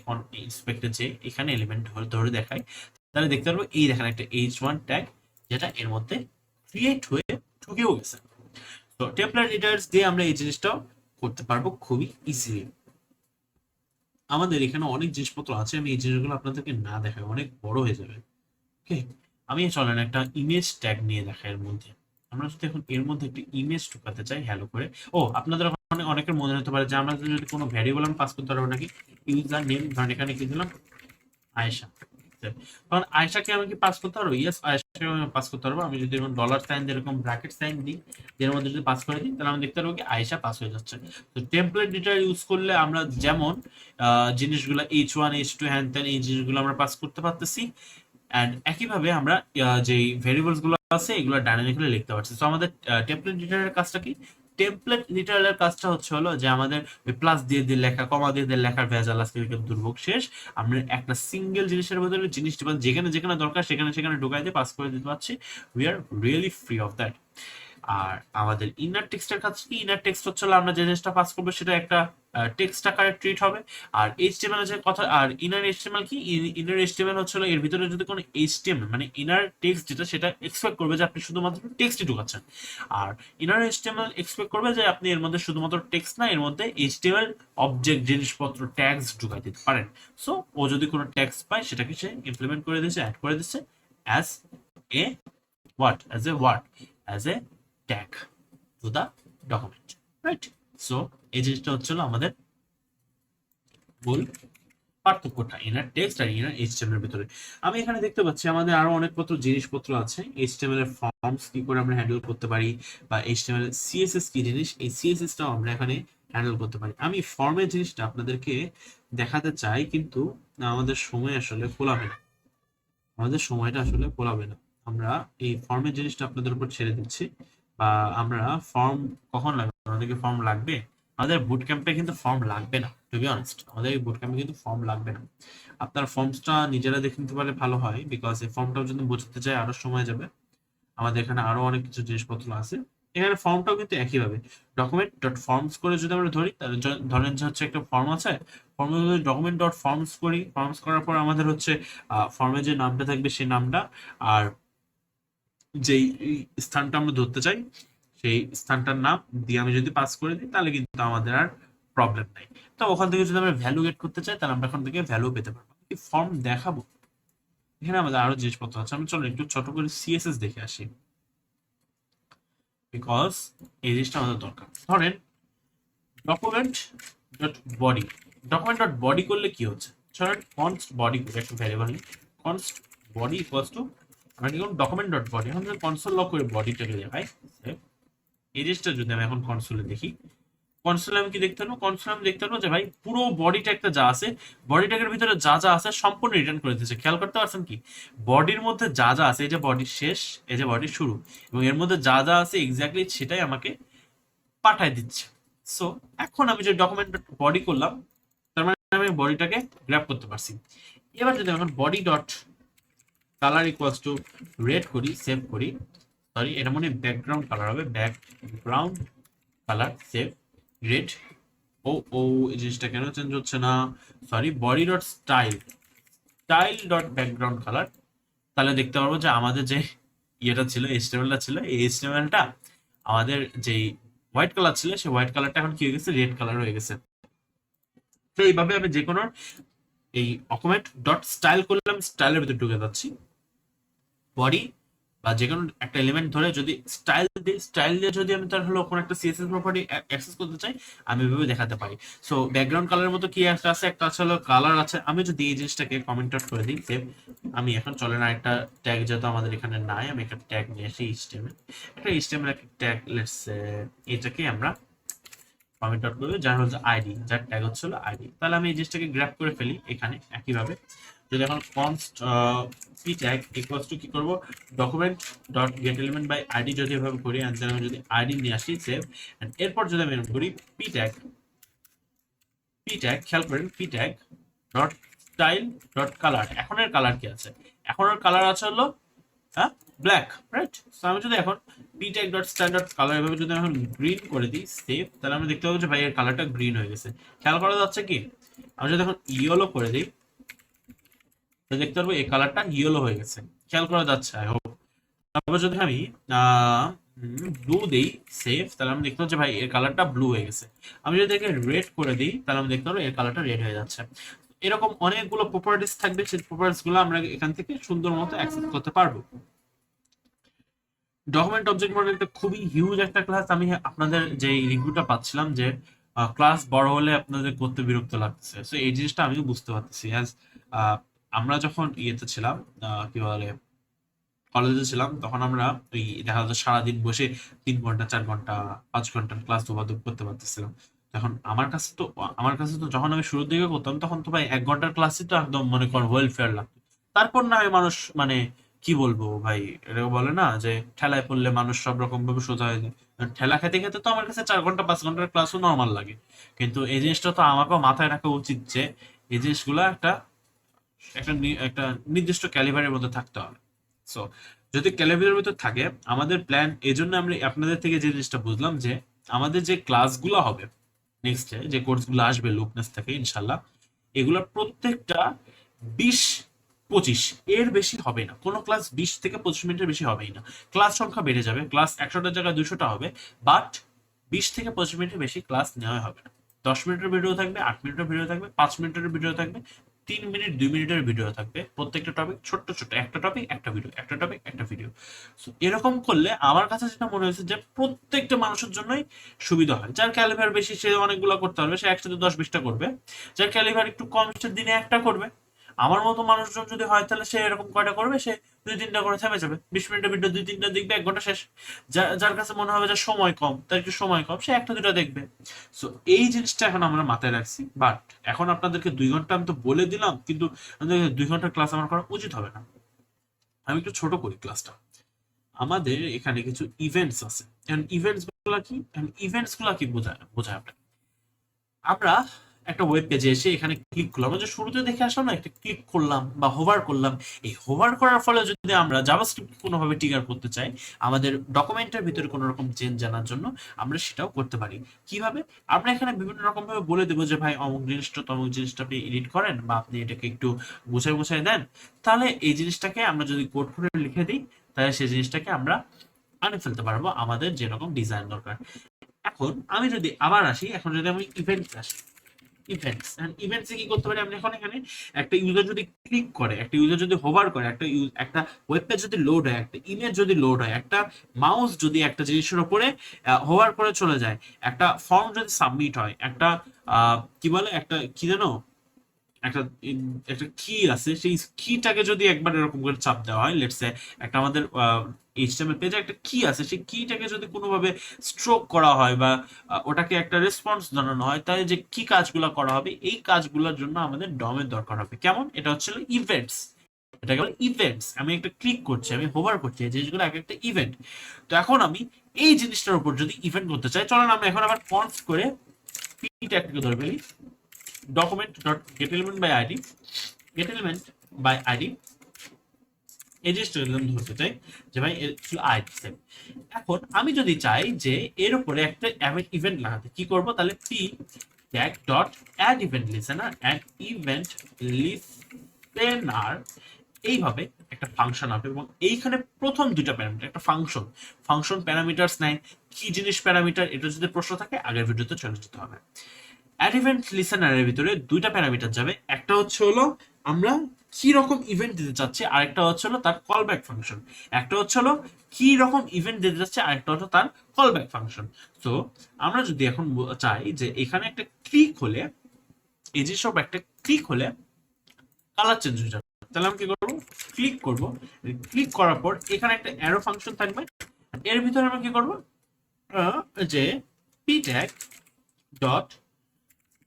ইন্সপেক্টে যে এখানে এলিমেন্ট ধরে দেখাই, তাহলে দেখতে পারবো এই দেখেন একটা H1 ট্যাগ, যেটা এর মধ্যে ক্রিয়েট হয়ে ঢুকেও গেছে। তো টেমপ্লেট এডিটরস দিয়ে আমরা এই জিনিসটাও করতে পারবো খুবই ইজিলি। আমাদের এখানে অনেক জিনিসপত্র আছে, আমি এই জিনিসগুলো আপনাদেরকে না দেখাই, অনেক বড় হয়ে যাবে। ওকে, আমি চলেন একটা ইমেজ ট্যাগ নিয়ে দেখাই এর মধ্যে। আমরা যদি এখন এর মধ্যে একটা ইমেজ ঢুকাতে চাই হ্যালো করে, ও আপনাদের অনেকের মনে হতে পারে যে আমরা যদি কোনো ভ্যারিয়েবল আমি পাস করতে পারবো নাকি, ইউজার নেম ধরেন এখানে কি দিলাম, আয়েশা। তখন আয়েশাকে আমি কি পাস করতে পারবো? ইয়েস, আয়েশাকে আমি পাস করতে পারবো। আমি যদি এরকম ডলার সাইন দিয়ে এরকম ব্র্যাকেট সাইন দিই, এর মধ্যে যদি পাস করে দিই, তাহলে আমি দেখতে পারবো কি আয়েশা পাস হয়ে যাচ্ছে। তো টেমপ্লেট এডিটর ইউজ করলে আমরা যেমন জিনিসগুলো H1 H2 হ্যান ত্যান এই জিনিসগুলো আমরা পাস করতে পারতেছি, এন্ড একইভাবে আমরা যে ভেরিয়েবলস গুলো আছে এগুলো ডাইনামিক্যালি লিখতে পারছি। তো আমাদের টেমপ্লেট এডিটরের কাজটা কি? টেমপ্লেট এডিটরের কাজটা হচ্ছে হলো যে আমাদের ওই প্লাস দিয়ে দিয়ে লেখা, কমা দিয়ে দিয়ে লেখার ভেজাল আজকে দুর্ভোগ শেষ। আমরা একটা সিঙ্গেল জিনিসের বদলে জিনিসটা যেখানে যেখানে দরকার সেখানে সেখানে ঢুকাই দিয়ে পাস করে দিতে পারছি। We are really free of that. আর আমাদের ইনার টেক্সটের কাছে কি, ইনার টেক্সট হচ্ছে আমরা যে জিনিসটা পাস করবো সেটা একটা টেক্সট আকারে ট্রিট হবে। আর এইচটিএমএল যে কথা, আর ইনার এইচটিএমএল কি, ইনার এইচটিএমএল হচ্ছে এর ভিতরে যদি কোনো এইচটিএমএল মানে ইনার টেক্সট যেটা, সেটা এক্সপেক্ট করবে যে আপনি শুধুমাত্র টেক্সটই ঢুকাচ্ছেন। আর ইনার এইচটিএমএল এক্সপেক্ট করবে যে আপনি এর মধ্যে শুধুমাত্র টেক্সট না, এর মধ্যে এইচটিএমএল অবজেক্ট জিনিসপত্র ট্যাগস ঢুকাই দিতে পারেন। সো ও যদি কোনো ট্যাগস পায় সেটাকে সে ইমপ্লিমেন্ট করে দিচ্ছে, অ্যাড করে দিচ্ছে as a word, as a tag to the document, right? So এই জিনিসটা হচ্ছিল আমাদের মূল পার্থক্যটা ইনার টেক্সট আর ইনার এইচটিএমএল এর ভিতরে। আমি এখানে দেখতে পাচ্ছি আমাদের আরো অনেকপত্র জিনিসপত্র আছে। এইচটিএমএল এর ফর্মস কি করে আমরা হ্যান্ডেল করতে পারি, বা এইচটিএমএল এর সিএসএস কি জিনিস, এই সিএসএস টাও আমরা এখানে হ্যান্ডেল করতে পারি। আমি ফর্মের জিনিসটা আপনাদেরকে দেখাতে চাই, কিন্তু আমাদের সময় আসলে কোলাবে না, আমাদের সময়টা আসলে কোলাবে না। আমরা এই ফর্মের জিনিসটা আপনাদের উপর ছেড়ে দিচ্ছি। বা আমরা ফর্ম কখন লাগবে, আমাদেরকে ফর্ম লাগবে, আমাদের বুট ক্যাম্পে কিন্তু ফর্ম লাগবে না, টু বি অনেস্ট আমাদের এই বুট ক্যাম্পে কিন্তু ফর্ম লাগবে না। আপনার ফর্মসটা নিজেরা দেখে নিতে পারলে ভালো হয়, বিকজ এই ফর্মটাও যদি বোঝাতে চাই আরো সময় যাবে। আমাদের এখানে আরো অনেক কিছু জিনিসপত্র আছে, এখানে ফর্মটাও কিন্তু একইভাবে ডকুমেন্ট ডট ফর্মস করে যদি আমরা ধরি, তাহলে ধরেন যে হচ্ছে একটা ফর্ম আছে, ফর্মে যদি ডকুমেন্ট ডট ফর্মস করি, ফর্মস করার পর আমাদের হচ্ছে ফর্মে যে নামটা থাকবে সেই নামটা, আর যেই স্থানটা আমরা ধরতে চাই সেই স্থানটার নাম দিয়ে আমি যদি পাস করে দিই, তাহলে কিন্তু আমাদের আর প্রবলেম নাই। তো ওখান থেকে যদি আমরা ভ্যালু গেট করতে চাই, তাহলে আমরা ওখান থেকে ভ্যালু পেতে পারবো। কি ফর্ম দেখাবো, এখানে আমাদের আরো জিনিসপত্র আছে, আমি চলো একটু ছোট করে সিএসএস দেখে আসি, বিকজ এই জিনিসটা আমাদের দরকার। ধরেন document dot body, document dot body করলে কি হচ্ছে, ধরেন কনস্ট বডি করে একটা ভ্যারিয়েবল নিই, কনস্ট বডি ইকুয়ালস টু, আমরা কি করব ডকুমেন্ট ডট বডি, এখন যদি কনসোল লক করে বডিটাকে দেখাই, এই জিনিসটা যদি আমি এখন কনসোলে দেখি, কনসোলে আমি কি দেখতে পারবো, কনসোলে আমি দেখতে পারবো যে ভাই পুরো বডিটা একটা যা আছে, বডিটাকের ভিতরে যা যা আছে সম্পূর্ণ রিটার্ন করে দিয়েছে। খেয়াল করতে পারছেন কি, বডির মধ্যে যা যা আছে, এই যে বডির শেষ, এই যে বডির শুরু, এবং এর মধ্যে যা যা আছে এক্স্যাক্টলি সেটাই আমাকে পাঠায় দিচ্ছে। সো এখন আমি যে ডকুমেন্ট বডি করলাম, তার মানে আমি বডিটাকে গ্র্যাব করতে পারছি। এবার যদি এখন body dot colour equals to red করি, সেভ করি, সরি এটা মনে ব্যাকগ্রাউন্ড কালার হবে, ব্যাকগ্রাউন্ড কালার সেভ রেড, ও ও এই জিনিসটা কেন চেঞ্জ হচ্ছে না, sorry body dot style, style dot background colour, তাহলে দেখতে পারবো যে আমাদের যে ইয়েটা ছিল, এইচটিএমএলটা ছিল, এই এইচটিএমএলটা আমাদের যেই হোয়াইট কালার ছিল সেই হোয়াইট কালারটা এখন কি হয়ে গেছে, রেড কালার হয়ে গেছে। তো এইভাবে আমি যে কোনো এই ডকুমেন্ট ডট স্টাইল করলাম, স্টাইলের ভিতরে ঢুকে যাচ্ছি, বডি বা যে কোনো একটা এলিমেন্ট ধরে যদি স্টাইল দিই, স্টাইল দিয়ে যদি আমি তার হলো কোনো একটা সিএসএস প্রপার্টি অ্যাক্সেস করতে চাই, আমি এভাবে দেখাতে পারি। সো ব্যাকগ্রাউন্ড কালারের মতো কি একটা আছে, একটা আছে হলো কালার আছে, আমি যদি এই জিনিসটাকে কমেন্ট আউট করে দিই সেভ, আমি এখন চলে না একটা ট্যাগ যেহেতু আমাদের এখানে নাই, আমি একটা ট্যাগ নিয়ে আসি এইচটিএমএল, একটা এইচটিএমএল একটা ট্যাগ, লেটস এটাকে আমরা কমেন্ট আউট করবে, যার হচ্ছে আইডি, যার ট্যাগ হচ্ছে হলো আইডি, তাহলে আমি এই জিনিসটাকে গ্র্যাব করে ফেলি এখানে একইভাবে। যদি এখন const p tag equals to কি করব, document dot get element by ID যদি এভাবে করি, এন্ড দেন আমি যদি আইডি নিয়ে আসি সেভ, এন্ড এরপর যদি আমি এরকম করি পি ট্যাগ, পি ট্যাগ খেয়াল করেন P tag dot style dot colour, এখন এর কালার কি আছে, এখন এর কালার আছে হলো হ্যাঁ ব্ল্যাক, রাইট। সো আমি যদি এখন ptag dot style dot colour এভাবে যদি এখন গ্রিন করে দিই সেভ, তাহলে আমি দেখতে পাবো যে ভাই এর কালারটা গ্রিন হয়ে গেছে। খেয়াল করা যাচ্ছে কি, আমি যদি এখন ইয়েলো করে দিই, তাহলে দেখতে পারবো এই কালারটা ইয়েলো হয়ে গেছে, খেয়াল করা যাচ্ছে আই হোপ। তারপর যদি আমি ব্লু দিই সেভ, তাহলে আমি দেখতে পাবো যে ভাই এর কালারটা ব্লু হয়ে গেছে। আমি যদি একে রেড করে দিই, তাহলে আমি দেখতে পারবো এর কালারটা রেড হয়ে যাচ্ছে। এরকম অনেকগুলো প্রপার্টিস থাকবে, সেই প্রপার্টিস গুলো আমরা এখান থেকে সুন্দর মতো অ্যাক্সেস করতে পারবো। ডকুমেন্ট অবজেক্ট মডেল একটা খুবই হিউজ একটা ক্লাস। আমি আপনাদের যে রিভিউটা পাচ্ছিলাম যে ক্লাস বড় হলে আপনাদের করতে বিরক্ত লাগছে, সো এই জিনিসটা আমিও বুঝতে পারতেছি। অ্যাজ আমরা যখন ইয়েতে ছিলাম, কি বলে কলেজে ছিলাম, তখন আমরা ওই দেখা যাচ্ছে সারাদিন বসে 3 ঘন্টা 4 ঘন্টা 5 ঘন্টার ক্লাস দুবাদুব করতে পারতেছিলাম। তখন আমার কাছে তো যখন আমি শুরুর দিকে করতাম, তখন তো ভাই 1 ঘন্টার ক্লাসই তো একদম মনে কর ওয়েলফেয়ার লাগতো। তারপর না হয় মানুষ মানে কি বলবো ভাই, এটা বলে না যে ঠেলায় পড়লে মানুষ সব রকম ভাবে সোজা হয়ে যায়, ঠেলা খেতে খেতে তো আমার কাছে 4 ঘন্টা 5 ঘন্টার ক্লাসও নর্মাল লাগে। কিন্তু এই জিনিসটা তো আমাকেও মাথায় রাখা উচিত যে এই জিনিসগুলো একটা একটা একটা নির্দিষ্ট ক্যালিবারের মধ্যে থাকতে হবে। সো যদি ক্যালিবারের মধ্যে থাকে, আমাদের প্ল্যান এই জন্য আমরা আপনাদের থেকে যে জিনিসটা বুঝলাম যে আমাদের যে ক্লাসগুলো হবে নেক্সটে, যে কোর্সগুলো আসবে লুকনেস থেকে ইনশাল্লাহ, এগুলোর প্রত্যেকটা 20-25 এর বেশি হবে না, কোনো ক্লাস 20 থেকে 25 মিনিটের বেশি হবেই না। ক্লাস সংখ্যা বেড়ে যাবে, ক্লাস 100টার জায়গায় 200টা হবে, বাট 20 থেকে 25 মিনিটের বেশি ক্লাস নেওয়া হবে না। 10 মিনিটের ভিডিও থাকবে, 8 মিনিটের ভিডিও থাকবে, 5 মিনিটের ভিডিও থাকবে, 3 মিনিট 2 মিনিটের ভিডিও থাকবে, প্রত্যেকটা টপিক ছোট্ট ছোট্ট, একটা টপিক একটা ভিডিও, একটা টপিক একটা ভিডিও। এরকম করলে আমার কাছে যেটা মনে হয়েছে যে প্রত্যেকটা মানুষের জন্যই সুবিধা হয়। যার ক্যালিভার বেশি সে অনেকগুলো করতে পারবে, সে একসাথে 10-20টা করবে। যার ক্যালিভার একটু কম সে দিনে একটা করবে। আমার মতো মানুষজন যদি হয়, তাহলে সে এরকম কয়টা করবে, সে 2-3টা করে থেমে যাবে, 20 মিনিটের ভিডিও 2-3টা দেখবে, 1 ঘন্টা শেষ। যার কাছে মনে হবে যে সময় কম, তার একটু সময় কম, সে একটা দুটা দেখবে। সো এই জিনিসটা এখন আমরা মাথায় রাখছি, বাট এখন আপনাদেরকে 2 ঘন্টা আমি তো বলে দিলাম, কিন্তু 2 ঘন্টার ক্লাস আমার করা উচিত হবে না। আমি একটু ছোট করি ক্লাসটা। আমাদের এখানে কিছু ইভেন্টস আছে, ইভেন্টস গুলা কি, ইভেন্টস গুলা কি বোঝায় বোঝায় আপনাকে, আমরা একটা ওয়েব পেজে এসে এখানে ক্লিক করলাম, আমরা যে শুরুতে দেখে আসলাম না, একটা ক্লিক করলাম বা হোভার করলাম, এই হোভার করার ফলে যদি আমরা জাভাস্ক্রিপ্ট কোনোভাবে ট্রিগার করতে চাই আমাদের ডকুমেন্টের ভিতরে কোনো রকম চেঞ্জ জানার জন্য, আমরা সেটাও করতে পারি। কিভাবে? আমরা এখানে বিভিন্ন রকম ভাবে বলে দেবো যে ভাই অমুক জিনিসটা তমুক জিনিসটা আপনি এডিট করেন বা আপনি এটাকে একটু গুছাই গুছাই দেন, তাহলে এই জিনিসটাকে আমরা যদি কোড করে লিখে দিই তাহলে সেই জিনিসটাকে আমরা আনে ফেলতে পারবো আমাদের যেরকম ডিজাইন দরকার। এখন আমি যদি আবার আসি, এখন যদি আমি ইভেন্টস আসি, ইভেন্টস, ইভেন্টসে কি করতে পারি আমরা এখন এখানে, একটা ইউজার যদি ক্লিক করে, একটা ইউজার যদি হোভার করে, একটা ওয়েব পেজ যদি লোড হয়, একটা ইমেজ যদি লোড হয়, একটা মাউস যদি একটা জিনিসের উপরে হোভার করে চলে যায়, একটা ফর্ম যদি সাবমিট হয়, একটা কি বলে একটা কি জানো একটা একটা কি আছে, সেই কিটাকে যদি একবার এরকম করে চাপ দেওয়া হয়, লেটস সে একটা আমাদের এইচটিএমএল পেজে একটা কি আছে, সেই কিটাকে যদি কোনোভাবে স্ট্রোক করা হয় বা ওটাকে একটা রেসপন্স জানানো হয়, তাহলে যে কি কাজগুলো করা হবে, এই কাজগুলোর জন্য আমাদের ডমের দরকার হবে। কেমন? এটা হচ্ছে ইভেন্টস, এটাকে বলে ইভেন্টস। আমি একটা ক্লিক করছি, আমি হোভার করছি, এই জিনিসগুলো এক একটা ইভেন্ট। তো এখন আমি এই জিনিসটার উপর যদি ইভেন্ট করতে চাই, চলেন আমরা এখন আবার কনস্ট করে পি ট্যাগটাকে ধরে ফেলি, document dot get element by id, get element by id, এই জিনিসটা ধরতে চাই যে ভাই আইডি সেভ। এখন আমি যদি চাই যে এর উপরে একটা ইভেন্ট লাগাতে, কি করব? তাহলে p tag dot add event listener, add event listener, এইভাবে একটা ফাংশন হবে এবং এইখানে প্রথম দুইটা প্যারামিটার, একটা ফাংশন, ফাংশন প্যারামিটারস নেয়, কি জিনিস প্যারামিটার, এটা যদি প্রশ্ন থাকে আগের ভিডিওতে চলে যেতে হবে। অ্যাড ইভেন্ট লিসেনারের ভিতরে দুইটা প্যারামিটার যাবে, একটা হচ্ছে হলো আমরা কি রকম ইভেন্ট দিতে চাচ্ছি, আরেকটা হচ্ছে হলো তার কল ব্যাক ফাংশন। একটা হচ্ছে হলো কি রকম ইভেন্ট দিতে যাচ্ছে, আরেকটা হচ্ছে তার কল ব্যাক ফাংশন। তো আমরা যদি এখন চাই যে এখানে একটা ক্লিক হলে, এই যে সব একটা ক্লিক হলে কালার চেঞ্জ হয়ে যাবে, তাহলে আমি কি করবো? ক্লিক করব, ক্লিক করার পর এখানে একটা অ্যারো ফাংশন থাকবে, এর ভিতরে আমরা কি করবো যে P tag dot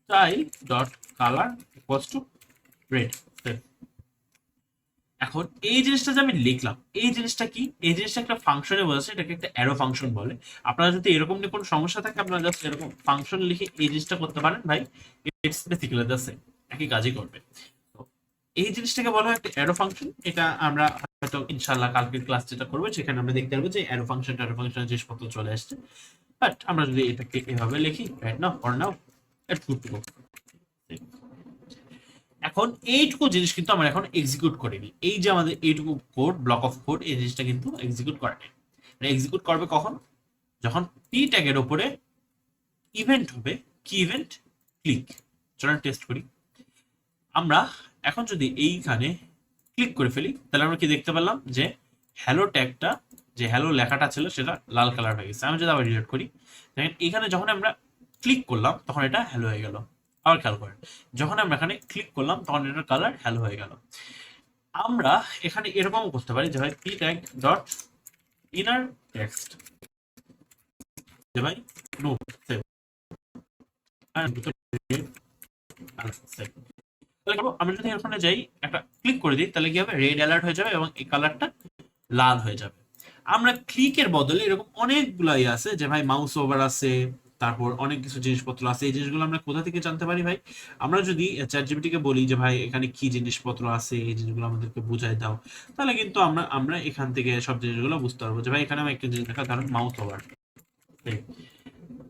style dot colour equals to red. এখন এই জিনিসটা যে আমি লিখলাম, এই জিনিসটা কি? এই জিনিসটা একটা ফাংশনে বোঝাচ্ছে, এটাকে একটা অ্যারো ফাংশন বলে। আপনারা যদি এরকম নিয়ে কোনো সমস্যা থাকে, আপনারা জাস্ট এরকম ফাংশন লিখে এই জিনিসটা করতে পারেন ভাই, ইটস বেসিক্যালি দ্য সেম, একই কাজই করবে। তো এই জিনিসটাকে বলা হয় একটা অ্যারো ফাংশন। এটা আমরা হয়তো ইনশাআল্লাহ কালকের ক্লাস যেটা করবো সেখানে আমরা দেখতে পারবো যে অ্যারো ফাংশন জিনিসপত্র চলে আসছে। বাট আমরা যদি এটাকে এভাবে লিখি right now for now, it's good to গো। এখন এইটুকু জিনিস কিন্তু আমরা এখন এক্সিকিউট করিনি, এই যে আমাদের এইটুকু কোড, ব্লক অফ কোড, এই জিনিসটা কিন্তু এক্সিকিউট করেনি। এক্সিকিউট করবে কখন? যখন পি ট্যাগের উপরে ইভেন্ট হবে। কি ইভেন্ট? ক্লিক। চলেন টেস্ট করি। আমরা এখন যদি এইখানে ক্লিক করে ফেলি, তাহলে আমরা কি দেখতে পেলাম যে হ্যালো ট্যাগটা, যে হ্যালো লেখাটা ছিল সেটা লাল কালার হয়ে গেছে। আমি যদি আবার রিলোড করি, দেখেন এখানে যখন আমরা ক্লিক করলাম তখন এটা হ্যালো হয়ে গেল। আবার খেয়াল করেন, যখন আমরা এখানে ক্লিক করলাম তখন এটার কালার হ্যালো হয়ে গেল। আমরা এখানে এরকম করতে পারি যে ভাই P tag dot inner text, যে ভাই নো সেভ, আমি যদি এখানে যাই একটা ক্লিক করে দিই, তাহলে কি হবে? রেড অ্যালার্ট হয়ে যাবে এবং এই কালারটা লাল হয়ে যাবে। আমরা ক্লিকের বদলে এরকম অনেকগুলাই আছে, যে ভাই মাউস ওভার আছে, তারপর অনেক কিছু জিনিসপত্র আছে। এই জিনিসগুলো আমরা কোথা থেকে জানতে পারি ভাই? আমরা যদি চ্যাটজিপিটি কে বলি যে ভাই এখানে কি জিনিসপত্র আছে, এই জিনিসগুলো আমাদেরকে বুঝাই দাও, তাহলে কিন্তু আমরা আমরা এখান থেকে সব জিনিসগুলো বুঝতে পারবো। যে ভাই এখানে আমি একটা জিনিস দেখা, ধরুন মাউস ওভার,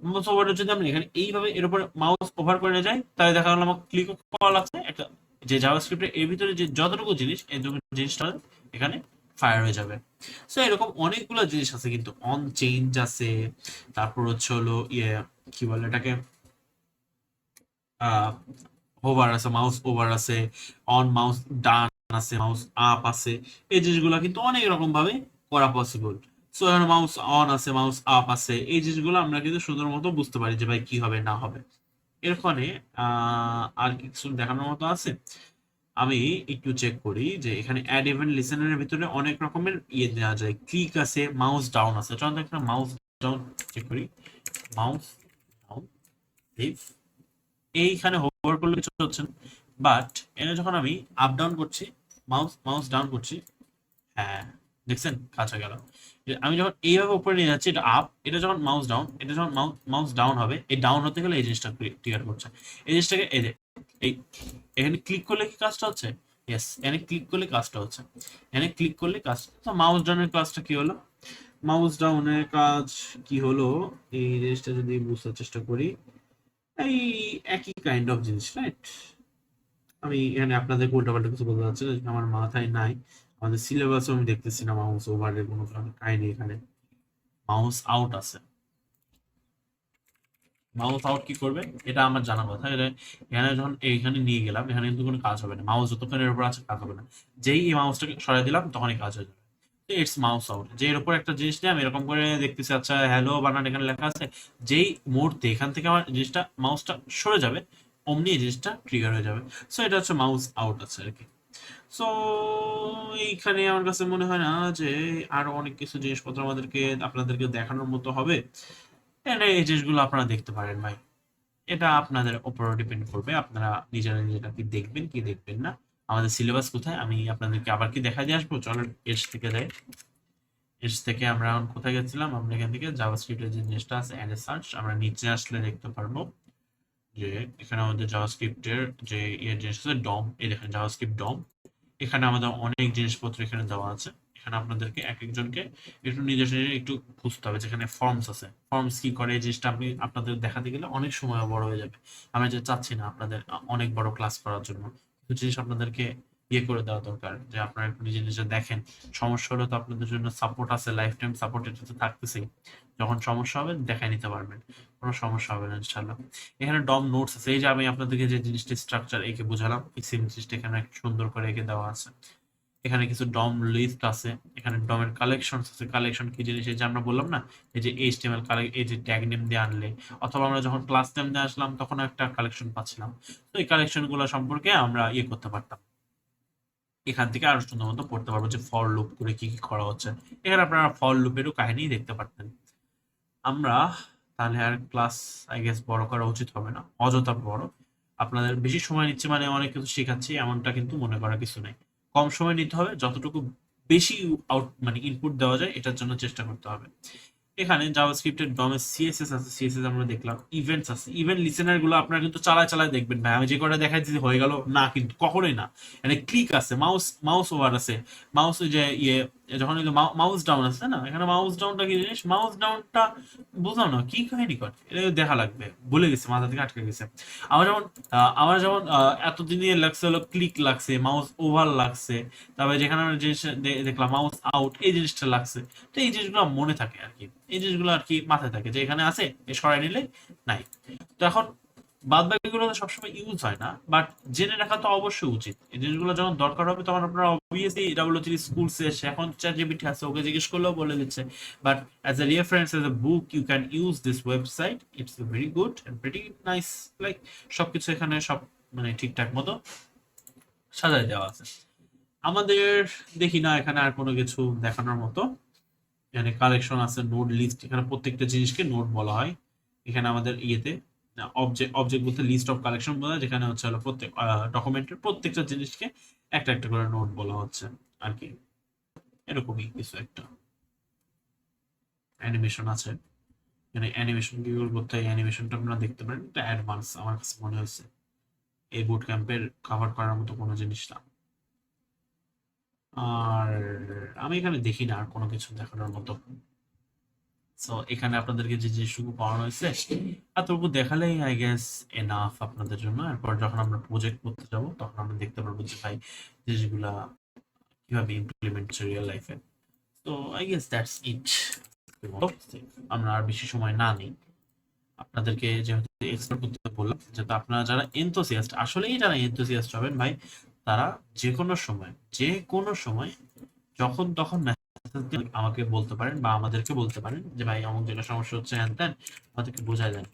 মাউস ওভার যদি আমরা এখানে এইভাবে এর উপরে মাউস ওভার করে যাই, তাহলে দেখা গেল আমার ক্লিক করা লাগছে একটা, যে জাভাস্ক্রিপ্টের এর ভিতরে যে যতটুকু জিনিস, এই জিনিসটা এখানে ফায়ার হয়ে যাবে। সো এরকম অনেকগুলো জিনিস আছে, কিন্তু অন চেঞ্জ আছে, তারপর হচ্ছে হলো ইয়ে কি বলে এটাকে, ওভার আছে, মাউস ওভার আছে, অন মাউস ডান আছে, মাউস আপ আছে। এই জিনিসগুলো কিন্তু অনেক রকম ভাবে করা পসিবল। সো এখানে মাউস অন আছে, মাউস আপ আছে, এই জিনিসগুলো আমরা কিন্তু সুন্দর মতো বুঝতে পারি যে ভাই কি হবে না হবে। এরপরে আর কিছু দেখানোর মতো আছে, আমি একটু চেক করি যে এখানে অ্যাড ইভেন্ট লিসেনারের ভিতরে অনেক রকমের ইয়ে দেওয়া যায়, ক্লিক আছে, মাউস ডাউন আছে। চলুন একটা মাউস ডাউন চেক করি, মাউস ডাউন লিভ, এইখানে হোভার করলে কিছু হচ্ছে না, বাট এনে যখন আমি আপ ডাউন করছি, মাউস মাউস ডাউন করছি, হ্যাঁ দেখছেন কাছে গেল। আমি যখন এইভাবে উপরে নিয়ে যাচ্ছি, এটা আপ, এটা যখন মাউস ডাউন, এটা যখন মাউস ডাউন হবে, এই ডাউন হতে গেলে এই জিনিসটা ট্রিগার করছে। এই জিনিসটাকে এই যে এই এখানে ক্লিক করলে কি কাজটা হচ্ছে? ইয়েস, এখানে ক্লিক করলে কাজটা হচ্ছে। এখানে ক্লিক করলে কাজ, তো মাউস ডাউনের কাজটা কি হলো? মাউস ডাউনের কাজ কি হলো? এই জিনিসটা যদি বুঝতে চেষ্টা করি, এই একই কাইন্ড অফ জিনিস, রাইট? আমি এখানে আপনাদের উল্টাপাল্টা কিছু বলতে চাচ্ছি না, আমার মাথায় নাই। আমাদের সিলেবাসও আমি দেখতেছি না মাউস ওভারের কোনো কাহিনী এখানে। মাউস আউট আছে। মাউস আউট কি করবে এটা আমার জানা কথা। এটা এখানে যখন এইখানে নিয়ে গেলাম, এখানে কিন্তু কোনো কাজ হবে না, মাউস যতক্ষণ এর উপর আছে কাজ হবে না। যেই এই মাউসটাকে সরাই দিলাম তখনই কাজ হয়ে যাবে। It's mouse out. যে এর উপর একটা জিনিস নিয়ে আমি এরকম করে দেখতেছি, আচ্ছা হ্যালো বানান এখানে লেখা আছে, যেই মুহূর্তে এখান থেকে আমার জিনিসটা মাউসটা সরে যাবে, অমনি এই জিনিসটা ট্রিগার হয়ে যাবে। সো এটা হচ্ছে মাউস আউট আছে আর কি। সো এইখানে আমার কাছে মনে হয় না যে আরো অনেক কিছু জিনিসপত্র আমাদেরকে আপনাদেরকে দেখানোর মতো হবে। এটা এই জিনিসগুলো আপনারা দেখতে পারেন ভাই। এটা আপনাদের উপর ডিপেন্ড করবে, আপনারা নিজেরা নিজেরা কি দেখবেন কি দেখবেন না। আমাদের সিলেবাস কোথায় আমি আপনাদেরকে আবার কি দেখা দিয়ে আসবো, চলেন এস থেকে যাই। এস থেকে আমরা এখন কোথায় গেছিলাম? আমরা এখান থেকে জাভাস্ক্রিপ্টের যে জিনিসটা আছে অ্যাড সার্চ, আমরা নিচে আসলে দেখতে পারবো যে এখানে আমাদের জাভাস্ক্রিপ্টের যে ইয়ে জিনিস আছে ডম, এই দেখেন জাভাস্ক্রিপ্ট ডম। এখানে আমাদের অনেক জিনিসপত্র এখানে দেওয়া আছে। এখানে আপনাদেরকে এক একজনকে একটু নিজের নিজে একটু খুঁজতে হবে। যেখানে ফর্মস আছে, ফর্মস কি করে এই জিনিসটা আমি আপনাদের দেখাতে গেলে অনেক সময় বড় হয়ে যাবে। আমি যে চাচ্ছি না আপনাদের অনেক বড় ক্লাস করার জন্য, কিছু জিনিস আপনাদেরকে ইয়ে করে দেওয়া দরকার, যে আপনারা একটু নিজে নিজে দেখেন। সমস্যা হলে তো আপনাদের জন্য সাপোর্ট আছে, লাইফ টাইম সাপোর্ট, এটা তো থাকতেছেই। যখন সমস্যা হবে দেখাই নিতে পারবেন, কোনো সমস্যা হবে না ইনশাল্লাহ। এখানে ডম নোটস আছে, এই যে আমি আপনাদেরকে যে জিনিসটা স্ট্রাকচার এঁকে বুঝালাম, এই সেম জিনিসটা এখানে একটু সুন্দর করে এঁকে দেওয়া আছে। এখানে কিছু ডম লিস্ট আছে, এখানে ডমের কালেকশন আছে। কালেকশন কি জিনিস? এই যে আমরা বললাম না, এই যে এইচটিএমএল এই যে ট্যাগ নেম দিয়ে আনলে, অথবা আমরা যখন ক্লাস নেম দিয়ে আসলাম তখন একটা কালেকশন পাচ্ছিলাম। তো এই কালেকশন গুলো সম্পর্কে আমরা ইয়ে করতে পারতাম, এখান থেকে আরো সুন্দর মতো পড়তে পারবো যে ফর লুপ করে কি কি করা হচ্ছে। এখানে আপনারা ফর লুপেরও কাহিনী দেখতে পারতেন। আমরা তাহলে আর ক্লাস আই গেস বড় করা উচিত হবে না, অযথা বড়। আপনাদের বেশি সময় নিচ্ছে মানে অনেক কিছু শেখাচ্ছি এমনটা কিন্তু মনে করার কিছু নেই। কম সময় নিতে হবে, যতটুকু বেশি আউট মানে ইনপুট দেওয়া যায় এটার জন্য চেষ্টা করতে হবে। এখানে জাভাস্ক্রিপ্টের ডমে সিএসএস আছে, সিএসএস আমরা দেখলাম। ইভেন্টস আছে, ইভেন্ট লিসেনার গুলো আপনারা কিন্তু চালায় চালায় দেখবেন ভাই। আমি যে কটা দেখাইছি হয়ে গেল না, কিন্তু কখনোই না। এখানে ক্লিক আছে, মাউস মাউস ওভার আছে, মাউস ওই যে ইয়ে যখন মাউস ডাউন আছে না, এখানে মাউস ডাউনটা কি জিনিস? মাউস ডাউনটা বুঝলাম না কি কাহিনী করে, এটা দেখা লাগবে, ভুলে গেছে, মাথা থেকে আটকে গেছে। আমার যেমন এতদিনে লাগছে হলো ক্লিক লাগছে, মাউস ওভার লাগছে, তারপরে যেখানে আমরা জিনিস দেখলাম মাউস আউট, এই জিনিসটা লাগছে। তো এই জিনিসগুলো মনে থাকে আর কি, এই জিনিসগুলো আর কি মাথায় থাকে যে এখানে আছে, এ সরাই নিলে নাই। তো এখন বাদ বাকিগুলো তো সবসময় ইউজ হয় না, বাট জেনে রাখা তো অবশ্যই উচিত। এই জিনিসগুলো যখন দরকার হবে তখন আপনারা অবভিয়াসলি ডাব্লিউ3 স্কুলস এসে, এখন চ্যাট জিপিটি আছে, ওকে জিজ্ঞেস করলেও বলে দিচ্ছে। But as a reference, as a book, you can use this website, it's very good and pretty nice. Like সবকিছু এখানে সব মানে ঠিকঠাক মতো সাজায় দেওয়া আছে। আমাদের দেখি না এখানে আর কোনো কিছু দেখানোর মতো। এখানে কালেকশন আছে, নোড লিস্ট, এখানে প্রত্যেকটা জিনিসকে নোড বলা হয়। এখানে আমাদের ইয়েতে অবজেক্ট, অবজেক্ট বলতে লিস্ট অফ কালেকশন বলা হয়, যেখানে হচ্ছে হলো প্রত্যেক ডকুমেন্টের প্রত্যেকটা জিনিসকে একটা একটা করে নোড বলা হচ্ছে আর কি। এরকমই কিছু একটা অ্যানিমেশন আছে। এখানে অ্যানিমেশন কি করতে হয়, অ্যানিমেশনটা আপনারা দেখতে পারেন, এটা অ্যাডভান্স আমার কাছে মনে হয়েছে। এই বুট ক্যাম্পের কভার করার মতো কোনো জিনিস না। আর আমি এখানে দেখি না আর কোনো কিছু দেখানোর মতো। সো এখানে আপনাদেরকে যে জিনিসটুকু পড়ানো হয়েছে এতটুকু দেখালেই আই গেস এনাফ আপনাদের জন্য। এরপর যখন আমরা প্রজেক্ট করতে যাব তখন আমরা দেখতে পারবো যে ভাই জিনিসগুলা কিভাবে ইমপ্লিমেন্ট হচ্ছে রিয়েল লাইফে। তো আই গেস দ্যাটস ইট। আমরা আর বেশি সময় না নিই, আপনাদেরকে যেহেতু এক্সপ্লোর করতে বললাম, যেহেতু আপনারা যারা এনথুসিয়াস্ট, আসলেই যারা এনথুসিয়াস্ট হবেন ভাই, তারা যে কোনো সময় যখন তখন আমাকে বলতে পারেন বা আমাদেরকে বলতে পারেন যে ভাই অমুক জায়গায় সমস্যা হচ্ছে, হ্যান ত্যান, আমাদেরকে বোঝায় দেন।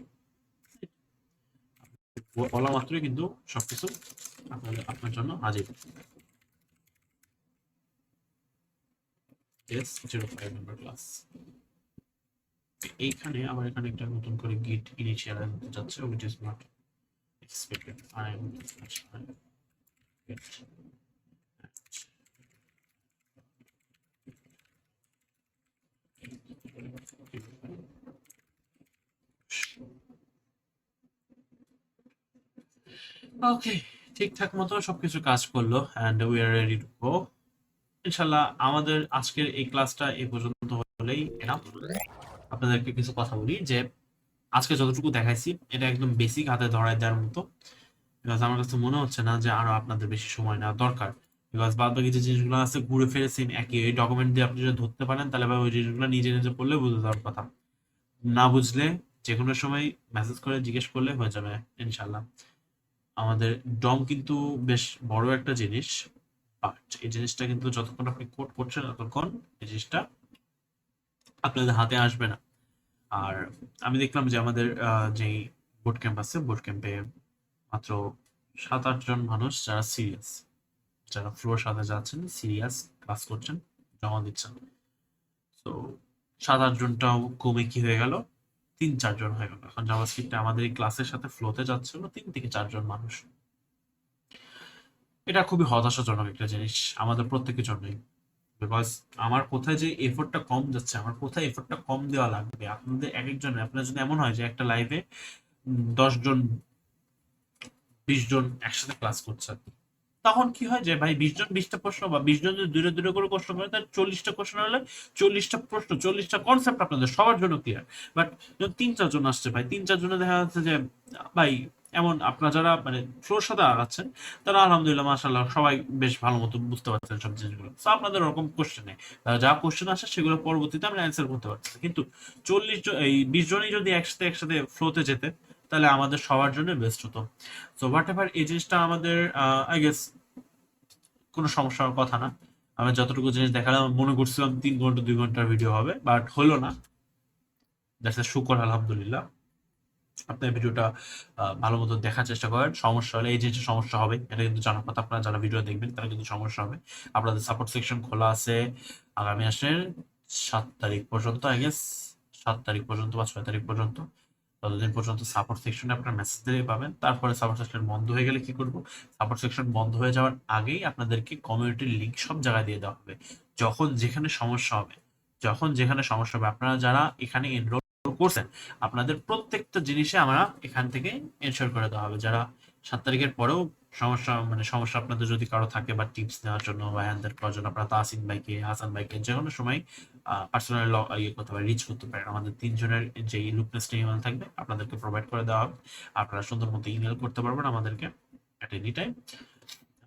বলা মাত্রই কিন্তু সবকিছু আপনার জন্য হাজির। S 05 number class. এইখানে আবার এখানে একটা নতুন করে গিট ইনিশিয়ালাইজ হতে যাচ্ছে, which is not expected. I am get ওকে, ঠিকঠাক মতো সবকিছু কাজ করলো and we are ready to go. ইনশাল্লাহ আমাদের আজকের এই ক্লাসটা এই পর্যন্ত হলেই এনাফ। আপনাদেরকে কিছু কথা বলি যে আজকে যতটুকু দেখাইছি এটা একদম বেসিক, হাতে ধরায় দেওয়ার মতো। বিকজ আমার কাছে মনে হচ্ছে না যে আরো আপনাদের বেশি সময় নেওয়া দরকার। বিকজ বাদ বাকি যে জিনিসগুলো আছে ঘুরে ফিরে সেম একই, ওই ডকুমেন্ট দিয়ে আপনি যদি ধরতে পারেন তাহলে ভাই ওই জিনিসগুলো নিজে নিজে পড়লে বুঝে যাওয়ার কথা। না বুঝলে যে কোনো সময় মেসেজ করে জিজ্ঞেস করলে হয়ে যাবে ইনশাল্লাহ। আমাদের ডম কিন্তু বেশ বড় একটা জিনিস, বাট এই জিনিসটা কিন্তু যতক্ষণ আপনি কোড করছেন ততক্ষণ এই জিনিসটা আপনাদের হাতে আসবে না। আর আমি দেখলাম যে আমাদের যেই বুট ক্যাম্প আছে, বুট ক্যাম্পে মাত্র 7-8 জন মানুষ যারা সিরিয়াস, যারা ফ্লোর সাথে যাচ্ছেন, সিরিয়াস ক্লাস করছেন, জমা দিচ্ছেন। তো 7-8 জনটাও কমে কি হয়ে গেল, 3-4 জন হয়ে গেল। এখন জাভাস্ক্রিপ্টে আমাদের এই ক্লাসের সাথে ফ্লোতে যাচ্ছিল 3 থেকে 4 জন মানুষ। এটা খুবই হতাশাজনক একটা জিনিস আমাদের প্রত্যেকের জন্যই। বিকজ আমার কোথায় যে এফোর্টটা কম যাচ্ছে, আমার কোথায় এফোর্টটা কম দেওয়া লাগবে আপনাদের এক একজনের। আপনার যদি এমন হয় যে একটা লাইভে 10 জন 20 জন একসাথে ক্লাস করছে, তখন কি হয় যে ভাই 20 জন 20টা প্রশ্ন, বা 20 জন যদি দূরে দূরে করে প্রশ্ন করে তাহলে 40টা কোশ্চেন হলে 40টা প্রশ্ন, 40টা কনসেপ্ট আপনাদের সবার জন্য ক্লিয়ার। বাট যখন 3-4 জন আসছে ভাই, 3-4 জনে দেখা যাচ্ছে যে ভাই এমন আপনারা যারা মানে ফ্লোর সাথে আগাচ্ছেন তারা আলহামদুলিল্লাহ মাশাআল্লাহ সবাই বেশ ভালো মতো বুঝতে পারছেন সব জিনিসগুলো। তো আপনাদের ওরকম কোশ্চেন নেই, যা কোশ্চেন আসে সেগুলো পরবর্তীতে আমরা অ্যান্সার করতে পারছি। কিন্তু 40 জন এই 20 জনই যদি একসাথে একসাথে ফ্লোতে যেতে তাহলে আমাদের সবার জন্য বেস্ট হতো। সো হোয়াট এভার, এই জিনিসটা আমাদের আই গেস কোনো সমস্যার কথা না। আমি যতটুকু জিনিস দেখালাম মনে করছিলাম 3 ঘন্টা 2 ঘন্টার ভিডিও হবে, বাট হলো না। দ্যাটস শুকর আলহামদুলিল্লাহ। আপনার ভিডিওটা ভালো মতো দেখার চেষ্টা করেন। সমস্যা হলে, এই জিনিসটা সমস্যা হবে এটা কিন্তু জানার কথা, আপনারা যারা ভিডিও দেখবেন তারা কিন্তু সমস্যা হবে। আপনাদের সাপোর্ট সেকশন খোলা আছে আগামী মাসের 7 তারিখ পর্যন্ত, আই গেস 7 তারিখ পর্যন্ত বা 6 তারিখ পর্যন্ত। ততদিন পর্যন্ত সাপোর্ট সেকশনে আপনার মেসেজ দিলেই পাবেন। তারপরে সাপোর্ট সেকশন বন্ধ হয়ে গেলে কি করব, সাপোর্ট সেকশন বন্ধ হয়ে যাওয়ার আগেই আপনাদেরকে কমিউনিটির লিঙ্ক সব জায়গায় দিয়ে দেওয়া হবে। যখন যেখানে সমস্যা হবে, আপনারা যারা এখানে এনরোল করছেন আপনাদের প্রত্যেকটা জিনিসে আমরা এখান থেকে এনশিওর করে দেওয়া হবে। যারা 7 তারিখের পরেও সমস্যা আপনাদের যদি কারো থাকে বা টিপস নেওয়ার জন্য বা হ্যান ত্যান করার জন্য, আপনারা তাসিন ভাইকে, হাসান ভাইকে যে কোনো সময় পার্সোনাল ইয়ে করতে পারেন, রিচ করতে পারেন। আমাদের 3 জনের যে লুকনেস ইমেল থাকবে আপনাদেরকে প্রোভাইড করে দেওয়া হবে। আপনারা সুন্দর মতো ইমেল করতে পারবেন আমাদেরকে অ্যাট এনি টাইম।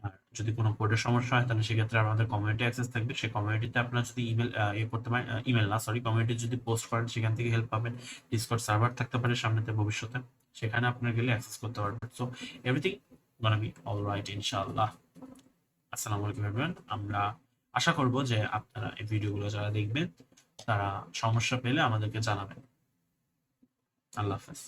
আর যদি কোনো কোডের সমস্যা হয় তাহলে সেক্ষেত্রে আমাদের কমিউনিটি অ্যাক্সেস থাকবে। সেই কমিউনিটিতে আপনারা যদি ইমেল করতে পারেন, ইমেল না সরি কমিউনিটি যদি পোস্ট করেন সেখান থেকে হেল্প পাবেন। ডিসকর্ড সার্ভার থাকতে পারে সামনেতে ভবিষ্যতে, সেখানে আপনারা গেলে অ্যাক্সেস করতে পারবেন। So everything gonna be alright ইনশাআল্লাহ। আসসালামু আলাইকুম এভরিওয়ান। আমরা আশা করব যে আপনারা এই ভিডিওগুলো যারা দেখবেন তারা সমস্যা পেলে আমাদেরকে জানাবেন। আল্লাহ হাফেজ।